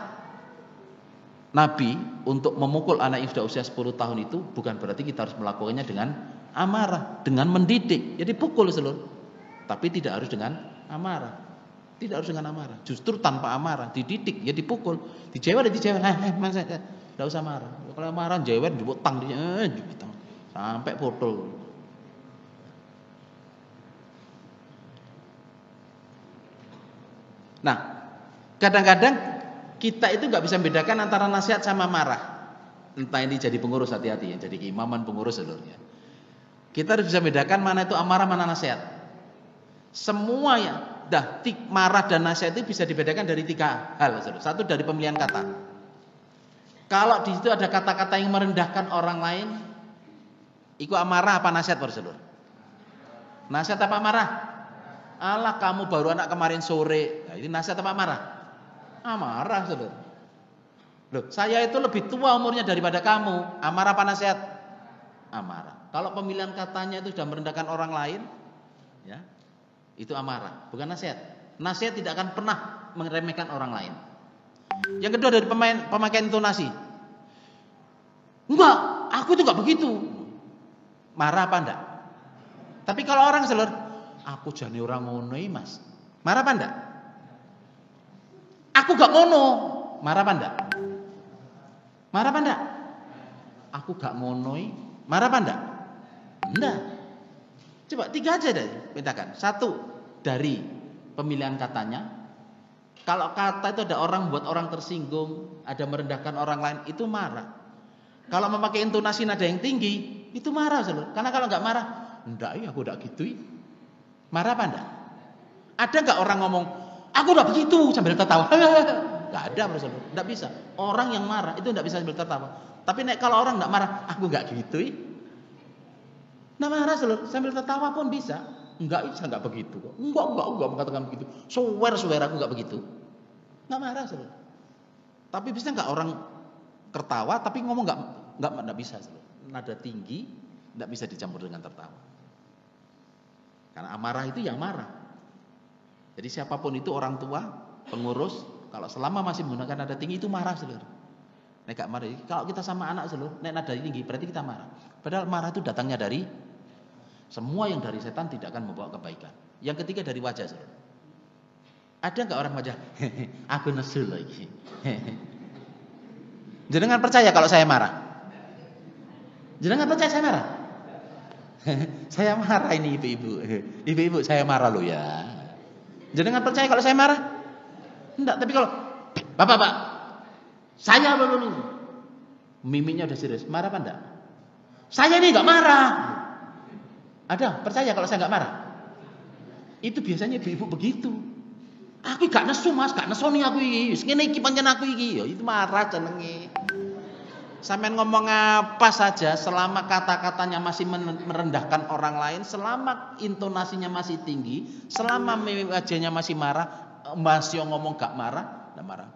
Nabi untuk memukul anak yang sudah usia 10 tahun itu bukan berarti kita harus melakukannya dengan amarah, dengan mendidik. Jadi pukul seluruh. Tapi tidak harus dengan amarah. Tidak harus dengan amarah. Justru tanpa amarah, dididik, ya dipukul. Dijewer, Mas, enggak usah marah. Kalau marah jewer jebuk tang sampai botol. Nah, kadang-kadang kita itu nggak bisa membedakan antara nasihat sama marah. Entah ini jadi pengurus, hati-hati ya, jadi imaman pengurus seluruhnya. Kita harus bisa membedakan mana itu amarah, mana nasihat. Semua ya, marah dan nasihat itu bisa dibedakan dari 3 hal. Satu, dari pemilihan kata. Kalau di situ ada kata-kata yang merendahkan orang lain, itu amarah apa nasihat, Saudara? Nasihat apa amarah? Alah, kamu baru anak kemarin sore. Nah, ini nasihat apa amarah? Amarah, Saudara. Loh, saya itu lebih tua umurnya daripada kamu. Amarah apa nasihat? Amarah. Kalau pemilihan katanya itu sudah merendahkan orang lain, ya, itu amarah, bukan nasihat. Nasihat tidak akan pernah meremehkan orang lain. Yang kedua, dari pemakaian intonasi. Enggak, aku itu enggak begitu. Marah apa enggak? Tapi kalau orang selur, aku jane orang ngono Mas. Marah apa enggak? Aku gak ngono. Marah apa enggak? Marah apa enggak? Aku gak ngono. Marah apa enggak? Enggak. Coba 3 aja deh, bedakan. 1, dari pemilihan katanya. Kalau kata itu ada orang buat orang tersinggung, ada merendahkan orang lain, itu marah. Kalau memakai intonasi nada yang tinggi, itu marah, Saudara. Karena kalau enggak marah, enggak, aku enggak gitu. Marah apa enggak? Ada enggak orang ngomong, aku enggak begitu sambil tertawa? Enggak ada, Saudara. Enggak bisa. Orang yang marah itu enggak bisa sambil tertawa. Tapi kalau orang enggak marah, aku enggak gitu. Nah, marah, Saudara, sambil tertawa pun bisa. Enggak, saya enggak begitu kok. Enggak mengatakan begitu. Swear aku enggak begitu. Enggak marah, Saudara. Tapi bisa enggak orang tertawa tapi ngomong enggak bisa, Saudara. Nada tinggi enggak bisa dicampur dengan tertawa. Karena amarah itu yang marah. Jadi siapapun itu, orang tua, pengurus, kalau selama masih menggunakan nada tinggi itu marah, Saudara. Nek gak marah. Kalau kita sama anak, Saudara, nek nada tinggi berarti kita marah. Padahal marah itu datangnya dari semua yang dari setan tidak akan membawa kebaikan. Yang ketiga, dari wajah, Saudara. Ada enggak orang wajah? Aku nesu lagi. Jenengan percaya kalau saya marah? Jenengan percaya saya marah? Saya marah ini ibu-ibu. Ibu-ibu, saya marah loh ya. Jenengan percaya kalau saya marah? Enggak, tapi kalau Bapak, saya belum ini. Mimiknya udah serius. Marah apa enggak? Saya ini enggak marah. Ada, percaya kalau saya enggak marah? Itu biasanya ibu-ibu begitu. Aku gak nesu Mas, gak nesoni aku iki. Ngene iki pancen aku iki. Ya itu marah jenenge. Sampeyan ngomong apa saja selama kata-katanya masih merendahkan orang lain, selama intonasinya masih tinggi, selama wajahnya masih marah, masih ngomong gak marah, enggak marah.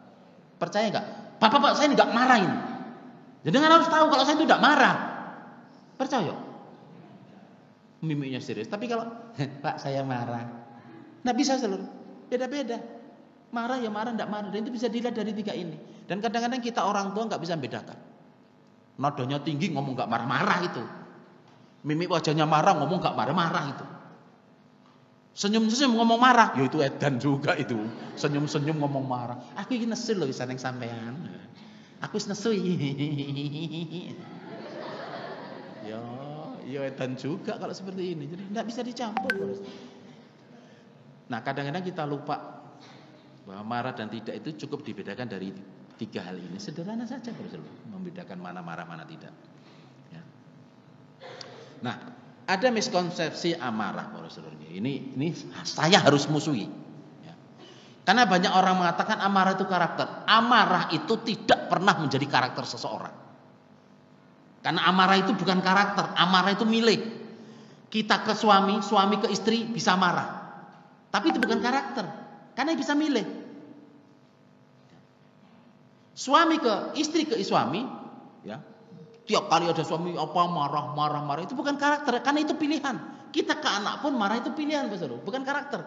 Percaya enggak? Bapak, saya ini gak marah ini. Jadi harus tahu kalau saya itu enggak marah. Percaya? Mimiknya serius. Tapi kalau Pak, saya marah. Enggak bisa, Saudara. Beda-beda. Marah ya marah, enggak marah. Dan itu bisa dilihat dari 3 ini. Dan kadang-kadang kita orang tua enggak bisa membedakan. Nadanya tinggi ngomong gak marah-marah itu. Mimik wajahnya marah ngomong gak marah-marah itu. Senyum-senyum ngomong marah, ya itu edan juga itu. Senyum-senyum ngomong marah. Aku iki nesu lho bisa ning sampean. Aku wis nesu. Ya edan juga kalau seperti ini. Jadi enggak bisa dicampur. Nah, kadang-kadang kita lupa bahwa marah dan tidak itu cukup dibedakan dari 3 hal ini. Sederhana saja, membedakan mana marah, mana tidak. Ya. Nah, ada miskonsepsi amarah, ini saya harus musuhi. Ya. Karena banyak orang mengatakan amarah itu karakter. Amarah itu tidak pernah menjadi karakter seseorang. Karena amarah itu bukan karakter, amarah itu milik. Kita ke suami, suami ke istri bisa marah. Tapi itu bukan karakter, karena bisa milih. Suami ke istri ke suami, ya. Tiap kali ada suami apa marah itu bukan karakter, karena itu pilihan. Kita ke anak pun marah itu pilihan, Saudara, bukan karakter.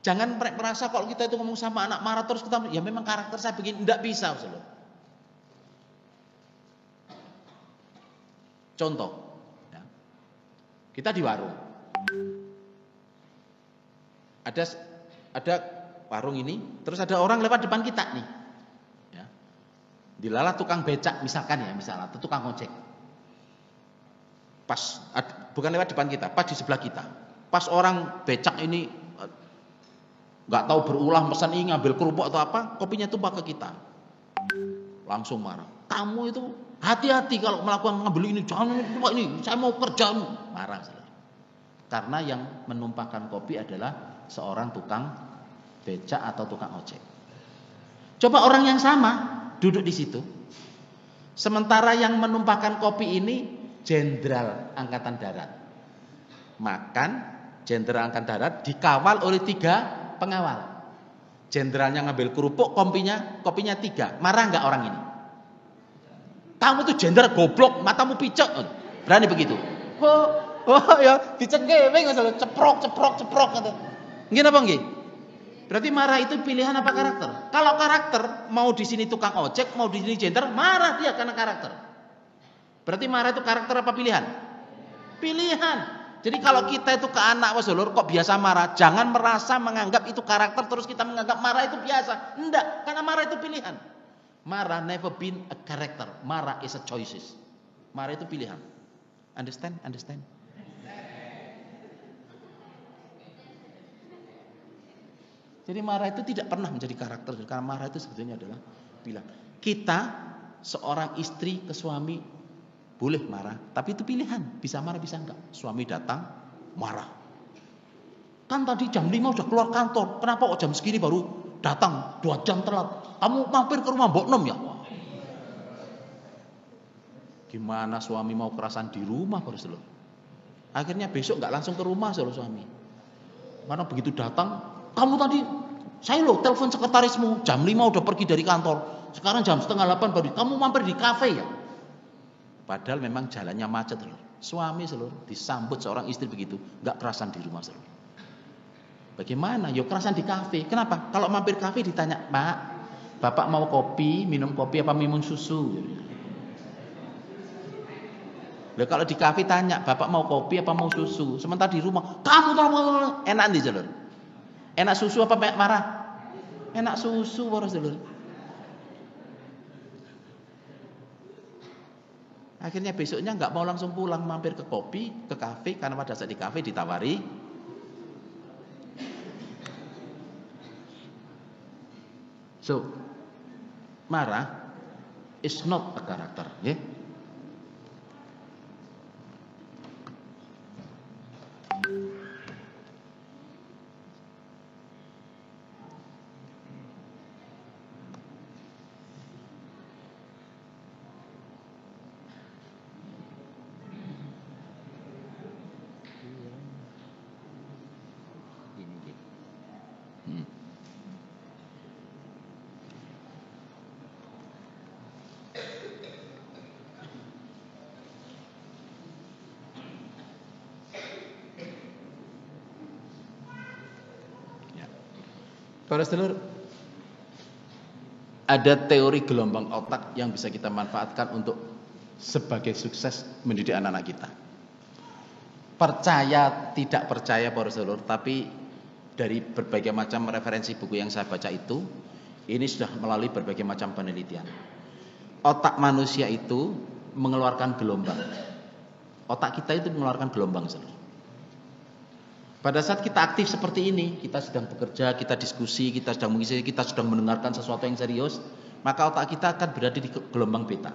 Jangan merasa kalau kita itu ngomong sama anak marah terus kita, ya memang karakter saya begini, enggak bisa, Saudara. Contoh, ya. Kita di warung. Ada warung ini, terus ada orang lewat depan kita nih. Dilalah tukang becak misalkan ya, atau tukang ojek. Pas bukan lewat depan kita, pas di sebelah kita. Pas orang becak ini nggak tahu berulah pesan ini ngambil kerupuk atau apa, kopinya tumpah ke kita. Langsung marah. Kamu itu hati-hati kalau melakukan ngambil ini, jangan ini, saya mau kerja. Marah. Karena yang menumpahkan kopi adalah seorang tukang becak atau tukang ojek. Coba orang yang sama duduk di situ. Sementara yang menumpahkan kopi ini Jenderal Angkatan Darat. Makan Jenderal Angkatan Darat dikawal oleh 3 pengawal. Jenderalnya ngambil kerupuk, kopinya 3. Marah nggak orang ini? Kamu tuh jenderal goblok, matamu picek. Berani begitu? Oh ya, dicengkeweng ngono, ceprok gitu. Nggih napa nggih? Berarti marah itu pilihan apa karakter? Kalau karakter, mau di sini tukang ojek, mau di sini jenderal, marah dia karena karakter. Berarti marah itu karakter apa pilihan? Pilihan. Jadi kalau kita itu ke anak Mas Dulur kok biasa marah, jangan merasa menganggap itu karakter terus kita menganggap marah itu biasa. Enggak, karena marah itu pilihan. Marah never been a character. Marah is a choices. Marah itu pilihan. Understand? Jadi marah itu tidak pernah menjadi karakter, karena marah itu sebetulnya adalah pilihan. Kita seorang istri ke suami boleh marah, tapi itu pilihan, bisa marah bisa enggak. Suami datang marah. Kan tadi jam 5 udah keluar kantor, kenapa kok jam segini baru datang 2 jam telat? Kamu mampir ke rumah Mbok Nom ya? Gimana suami mau kerasan di rumah baru dulu. Akhirnya besok enggak langsung ke rumah suami. Karena begitu datang, kamu tadi saya loh telepon sekretarismu jam 5 udah pergi dari kantor. Sekarang jam 7:30 baru kamu mampir di kafe ya? Padahal memang jalannya macet loh. Suami seluruh disambut seorang istri begitu, enggak kerasan di rumah seluruh. Bagaimana? Yo kerasan di kafe. Kenapa? Kalau mampir kafe ditanya, "Pak, Bapak mau kopi, minum kopi apa minum susu?" Lah kalau di kafe tanya, "Bapak mau kopi apa mau susu?" Sementara di rumah, "Kamu enak nih seluruh. Enak susu apa marah?" Enak susu baru seluruh. Akhirnya besoknya nggak mau langsung pulang, mampir ke kafe, karena pada saat di kafe ditawari. So, marah is not a character, ya. Para sedulur, ada teori gelombang otak yang bisa kita manfaatkan untuk sebagai sukses mendidik anak-anak kita. Percaya tidak percaya para sedulur, tapi dari berbagai macam referensi buku yang saya baca itu, ini sudah melalui berbagai macam penelitian. Otak manusia itu mengeluarkan gelombang. Otak kita itu mengeluarkan gelombang, sedulur. Pada saat kita aktif seperti ini, kita sedang bekerja, kita diskusi, kita sedang mengisi, kita sedang mendengarkan sesuatu yang serius, maka otak kita akan berada di gelombang beta.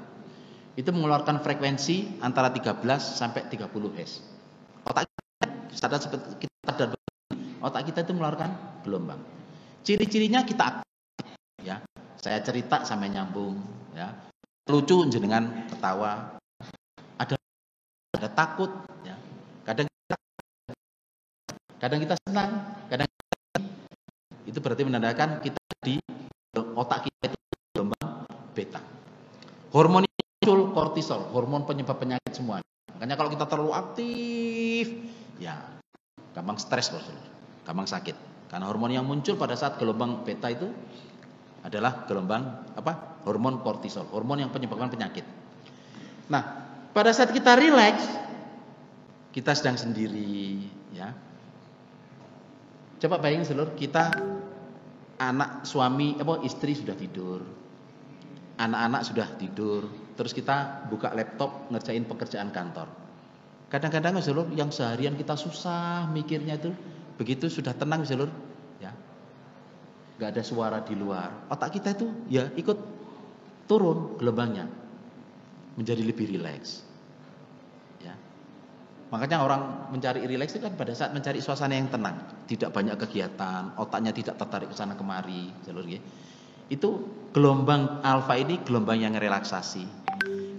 Itu mengeluarkan frekuensi antara 13 sampai 30 Hz. Otak kita seperti kita dan otak kita itu mengeluarkan gelombang. Ciri-cirinya kita aktif, ya. Saya cerita sampai nyambung, ya. Lucu jenengan ketawa. Ada takut, ya. Kadang kita senang, kadang itu berarti menandakan kita di otak kita itu gelombang beta. Hormon muncul kortisol, hormon penyebab penyakit semua. Makanya kalau kita terlalu aktif, ya gampang stres, gampang sakit. Karena hormon yang muncul pada saat gelombang beta itu adalah gelombang apa? Hormon kortisol, hormon yang penyebabkan penyakit. Nah, pada saat kita rileks, kita sedang sendiri, ya. Coba bayangin seluruh kita anak suami istri sudah tidur, anak-anak sudah tidur, terus kita buka laptop ngerjain pekerjaan kantor. Kadang-kadang seluruh yang seharian kita susah mikirnya itu, begitu sudah tenang seluruh, ya, nggak ada suara di luar, otak kita itu ya ikut turun gelombangnya, menjadi lebih rileks, ya. Makanya orang mencari rileks itu kan pada saat mencari suasana yang tenang, tidak banyak kegiatan, otaknya tidak tertarik ke sana kemari, jalur ya. Itu gelombang alfa ini gelombang yang relaksasi,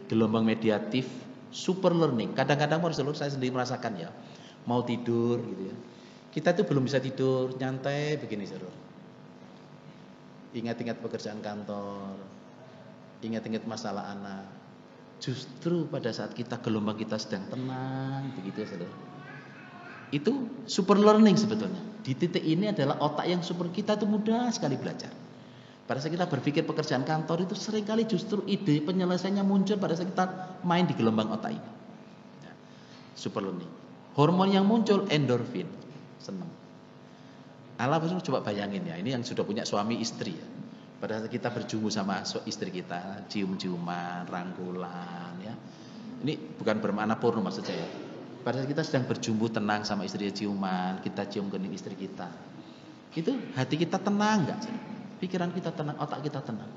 gelombang mediatif, super learning. Kadang-kadang saya sendiri merasakan ya, mau tidur gitu ya. Kita tuh belum bisa tidur, nyantai begini jalur. Ingat-ingat pekerjaan kantor, ingat-ingat masalah anak. Justru pada saat gelombang kita sedang tenang, begitu ya saudara. Itu super learning sebetulnya. Di titik ini adalah otak yang super, kita tuh mudah sekali belajar. Pada saat kita berpikir pekerjaan kantor itu seringkali justru ide penyelesaiannya muncul pada saat kita main di gelombang otak ini. Ya, super learning. Hormon yang muncul endorfin, senang. Allah coba bayangin ya, ini yang sudah punya suami istri ya. Pada saat kita berjumpa sama istri kita, cium-ciuman, rangkulan ya. Ini bukan bermakna porno maksud saya. Pada saat kita sedang berjumpa tenang sama istri, ciuman, kita cium kening istri kita. Itu hati kita tenang enggak? Pikiran kita tenang, otak kita tenang.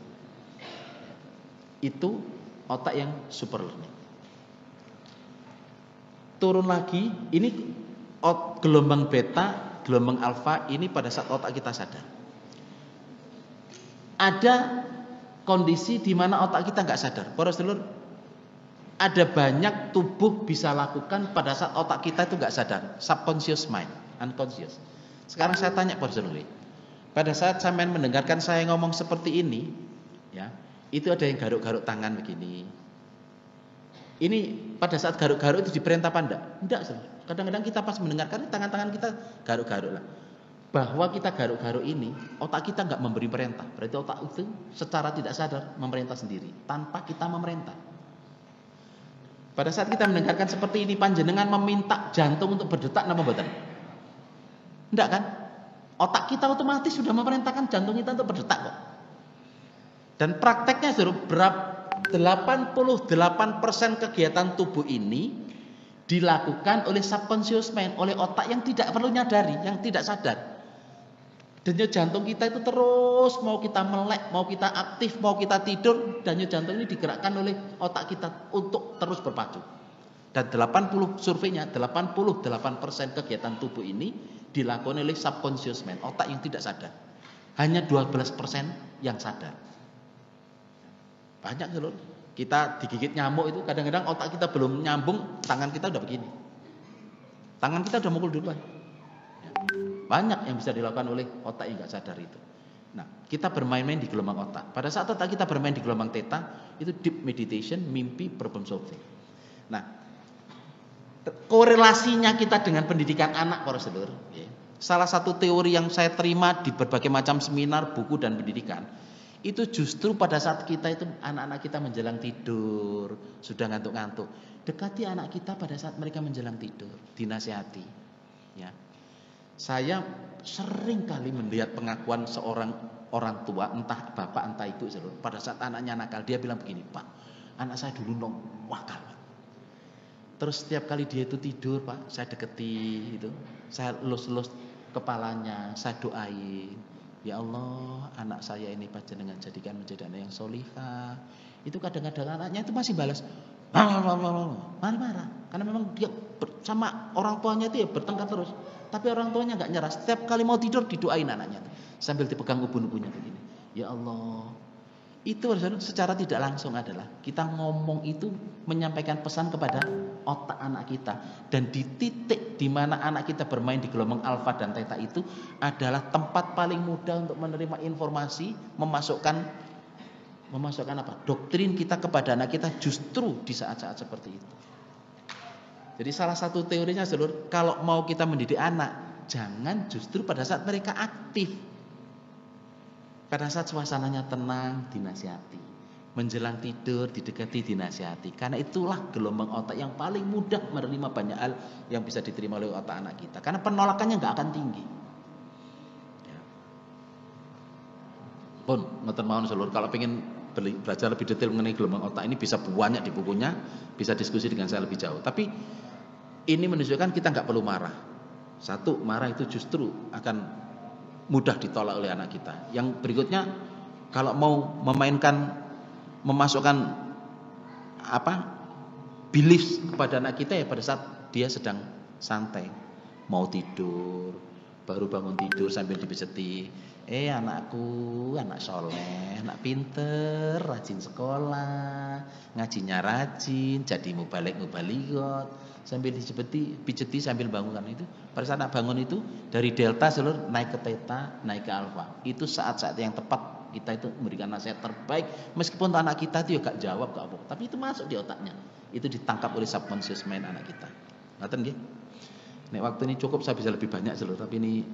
Itu otak yang super learning. Turun lagi, ini gelombang beta, gelombang alfa ini pada saat otak kita sadar. Ada kondisi di mana otak kita nggak sadar. Para sedulur, ada banyak tubuh bisa lakukan pada saat otak kita itu nggak sadar. Subconscious mind, unconscious. Sekarang saya tanya para sedulur, pada saat sampean mendengarkan saya ngomong seperti ini, ya, itu ada yang garuk-garuk tangan begini. Ini pada saat garuk-garuk itu diperintah apa enggak? Enggak, sedulur. Kadang-kadang kita pas mendengarkan tangan-tangan kita garuk-garuk lah. Bahwa kita garuk-garuk ini, otak kita nggak memberi perintah. Berarti otak itu secara tidak sadar memerintah sendiri tanpa kita memerintah. Pada saat kita mendengarkan seperti ini, panjenengan meminta jantung untuk berdetak nama mboten? Enggak kan? Otak kita otomatis sudah memerintahkan jantung kita untuk berdetak kok. Dan prakteknya berapa? 88% kegiatan tubuh ini dilakukan oleh subconscious mind, oleh otak yang tidak perlu nyadari, yang tidak sadar. Denyut jantung kita itu terus, mau kita melek, mau kita aktif, mau kita tidur, denyut jantung ini digerakkan oleh otak kita untuk terus berpacu. Dan 88% kegiatan tubuh ini dilakukan oleh subconscious mind, otak yang tidak sadar. Hanya 12% yang sadar. Banyak loh. Kita digigit nyamuk itu kadang-kadang otak kita belum nyambung, tangan kita udah begini. Tangan kita udah mukul duluan. Banyak yang bisa dilakukan oleh otak yang nggak sadar itu. Nah, kita bermain-main di gelombang otak. Pada saat otak kita bermain di gelombang theta, itu deep meditation, mimpi, problem solving. Nah, korelasinya kita dengan pendidikan anak, para sedulur. Salah satu teori yang saya terima di berbagai macam seminar, buku dan pendidikan, itu justru pada saat kita itu anak-anak kita menjelang tidur, sudah ngantuk-ngantuk, dekati anak kita pada saat mereka menjelang tidur, dinasihati. Ya. Saya sering kali melihat pengakuan seorang orang tua, entah bapak entah ibu, pada saat anaknya nakal, dia bilang begini, Pak, anak saya dulu nakal. Terus setiap kali dia itu tidur, Pak, saya deketi itu, saya elus-elus kepalanya, saya doain, ya Allah, anak saya ini panjenengan jadikan menjadi anak yang solihah. Itu kadang-kadang anaknya itu masih balas marah-marah, karena memang dia sama orang tuanya itu ya bertengkar terus. Tapi orang tuanya nggak nyerah. Setiap kali mau tidur didoain anaknya sambil dipegang ubun-ubunnya begini. Ya Allah. Itu secara tidak langsung adalah kita ngomong itu menyampaikan pesan kepada otak anak kita. Dan di titik di mana anak kita bermain di gelombang alfa dan theta itu adalah tempat paling mudah untuk menerima informasi, memasukkan apa? Doktrin kita kepada anak kita justru di saat-saat seperti itu. Jadi salah satu teorinya seluruh, kalau mau kita mendidik anak, jangan justru pada saat mereka aktif. Pada saat suasananya tenang, dinasihati. Menjelang tidur, didekati, dinasihati. Karena itulah gelombang otak yang paling mudah menerima banyak hal yang bisa diterima oleh otak anak kita. Karena penolakannya nggak akan tinggi. Ya. Pun, ngoten mawon seluruh, kalau pengen belajar lebih detail mengenai gelombang otak ini bisa banyak di bukunya, bisa diskusi dengan saya lebih jauh. Tapi ini menunjukkan kita nggak perlu marah. Satu, marah itu justru akan mudah ditolak oleh anak kita. Yang berikutnya, kalau mau memasukkan belief kepada anak kita ya pada saat dia sedang santai, mau tidur, baru bangun tidur sambil dipijeti. Anakku, anak soleh, anak pinter, rajin sekolah, ngajinya rajin, jadi mubalik-mubaligot, sambil pijeti sambil bangunkan itu. Pada saat anak bangun itu dari delta seluruh naik ke theta, naik ke alfa. Itu saat-saat yang tepat kita itu memberikan nasihat terbaik, meskipun anak kita itu ya gak jawab, gak apa, tapi itu masuk di otaknya, itu ditangkap oleh subconscious mind anak kita. Ngaten nggih? Nek waktu ini cukup saya bisa lebih banyak seluruh, tapi ini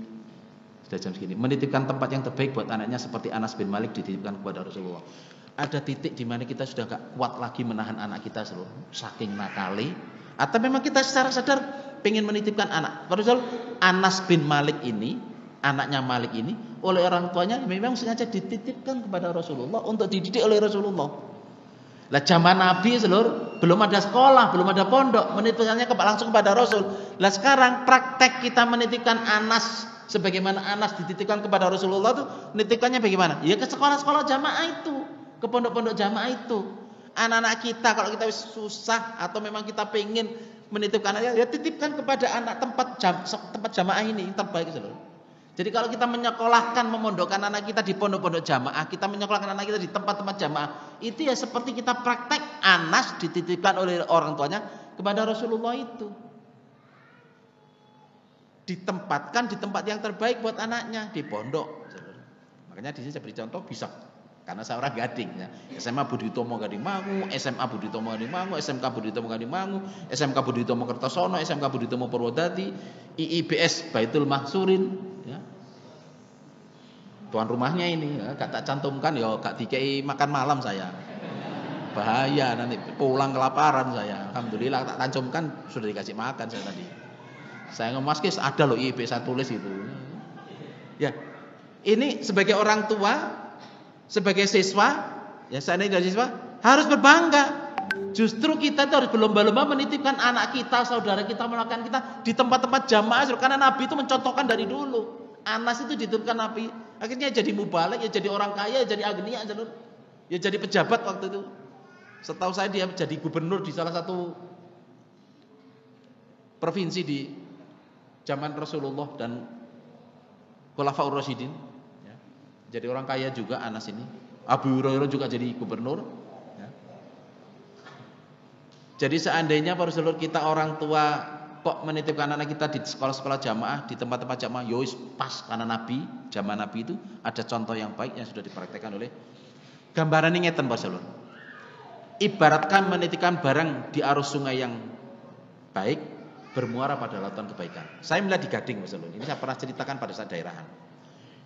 sudah jam segini. Menitipkan tempat yang terbaik buat anaknya seperti Anas bin Malik dititipkan kepada Rasulullah. Ada titik di mana kita sudah gak kuat lagi menahan anak kita seluruh, saking nakali, atau memang kita secara sadar pengen menitipkan anak. Padahal Anas bin Malik ini, anaknya Malik ini, oleh orang tuanya memang sengaja dititipkan kepada Rasulullah untuk dididik oleh Rasulullah. Lah zaman Nabi seluruh belum ada sekolah, belum ada pondok, menitipkannya langsung kepada Rasul. Lah sekarang praktek kita menitipkan Anas sebagaimana Anas dititipkan kepada Rasulullah itu, menitipkannya bagaimana? Ya ke sekolah-sekolah jamaah itu, ke pondok-pondok jamaah itu. Anak-anak kita kalau kita susah atau memang kita pengen menitipkan anaknya, ya titipkan kepada anak tempat jamaah ini yang terbaik seluruh. Jadi kalau kita menyekolahkan, memondokkan anak kita di pondok-pondok jamaah, kita menyekolahkan anak kita di tempat-tempat jamaah, itu ya seperti kita praktek Anas dititipkan oleh orang tuanya kepada Rasulullah itu. Ditempatkan di tempat yang terbaik buat anaknya, di pondok. Makanya di sini saya beri contoh bisa, karena saya orang Gading ya. SMA Budi Utomo Gading Mangu, SMA Budi Utomo Gading Mangu, SMK Budi Utomo Gading Mangu, SMK Budi Utomo Kertosono, SMK Budi Utomo Purwodadi, IIBS Baitul Mahsurin ya. Tuan rumahnya ini ya, gak tak cantumkan ya gak dikei makan malam saya. Bahaya nanti pulang kelaparan saya. Alhamdulillah tak cantumkan sudah dikasih makan saya tadi. Saya ngomong Mas ada loh IIB saya tulis itu. Ya. Ini sebagai orang tua, sebagai siswa, ya seandainya dari siswa harus berbangga. Justru kita itu harus berlomba-lomba menitipkan anak kita, saudara kita, melakukan kita di tempat-tempat jamaah, karena Nabi itu mencontohkan dari dulu. Anas itu dititipkan Nabi, akhirnya jadi mubalik, ya jadi orang kaya, ya jadi agnia, ya jadi pejabat waktu itu. Setahu saya dia jadi gubernur di salah satu provinsi di zaman Rasulullah dan Khulafaur Rasyidin. Ya. Jadi orang kaya juga Anas ini. Abu Hurairah juga jadi gubernur. Ya. Jadi seandainya para saudara kita orang tua kok menitipkan anak kita di sekolah-sekolah jamaah, di tempat-tempat jamaah, yois pas karena Nabi, zaman Nabi itu ada contoh yang baik yang sudah dipraktekkan oleh. Gambaran ini ngeten para saudara. Ibaratkan menitipkan barang di arus sungai yang baik bermuara pada lautan kebaikan. Saya melihat di Gading Mas Lun. Ini saya pernah ceritakan pada saat daerahan.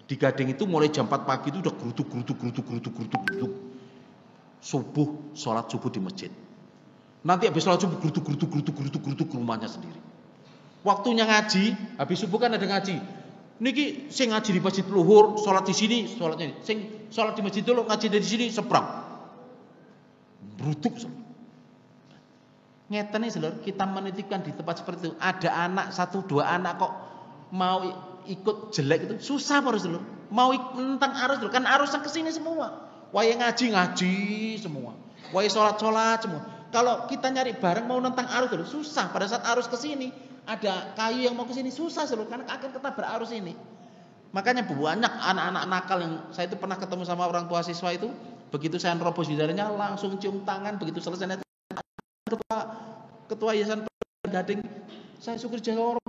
Di Gading itu mulai jam 4 pagi itu udah gerutuk. Subuh, sholat subuh di masjid. Nanti habis sholat subuh gerutuk rumahnya sendiri. Waktunya ngaji, habis subuh kan ada ngaji. Niki sing ngaji di masjid luhur, sholat di sini, sholatnya. Sing sholat di masjid dulu, ngaji dari sini seberang. Gerutuk. Ngeten nih saudara, kita menitipkan di tempat seperti itu. Ada anak, 1-2 anak kok mau ikut jelek itu susah para saudara. Mau tentang arus dulu, kan arusnya ke sini semua. Wae ngaji semua. Wae sholat semua. Kalau kita nyari barang mau nentang arus dulu susah. Pada saat arus ke sini ada kayu yang mau ke sini susah saudara, karena akan ketabrak arus ini. Makanya banyak anak-anak nakal yang saya itu pernah ketemu sama orang tua siswa itu, begitu saya nerobos di dalamnya langsung cium tangan, begitu selesai ketua yayasan Gading, saya syukur jaga orang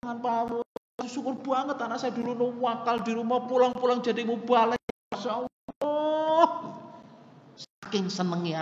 tangan Pak, syukur banget anak saya dulu wakal di rumah, pulang-pulang jadi mubalik, Masya Allah, saking senengnya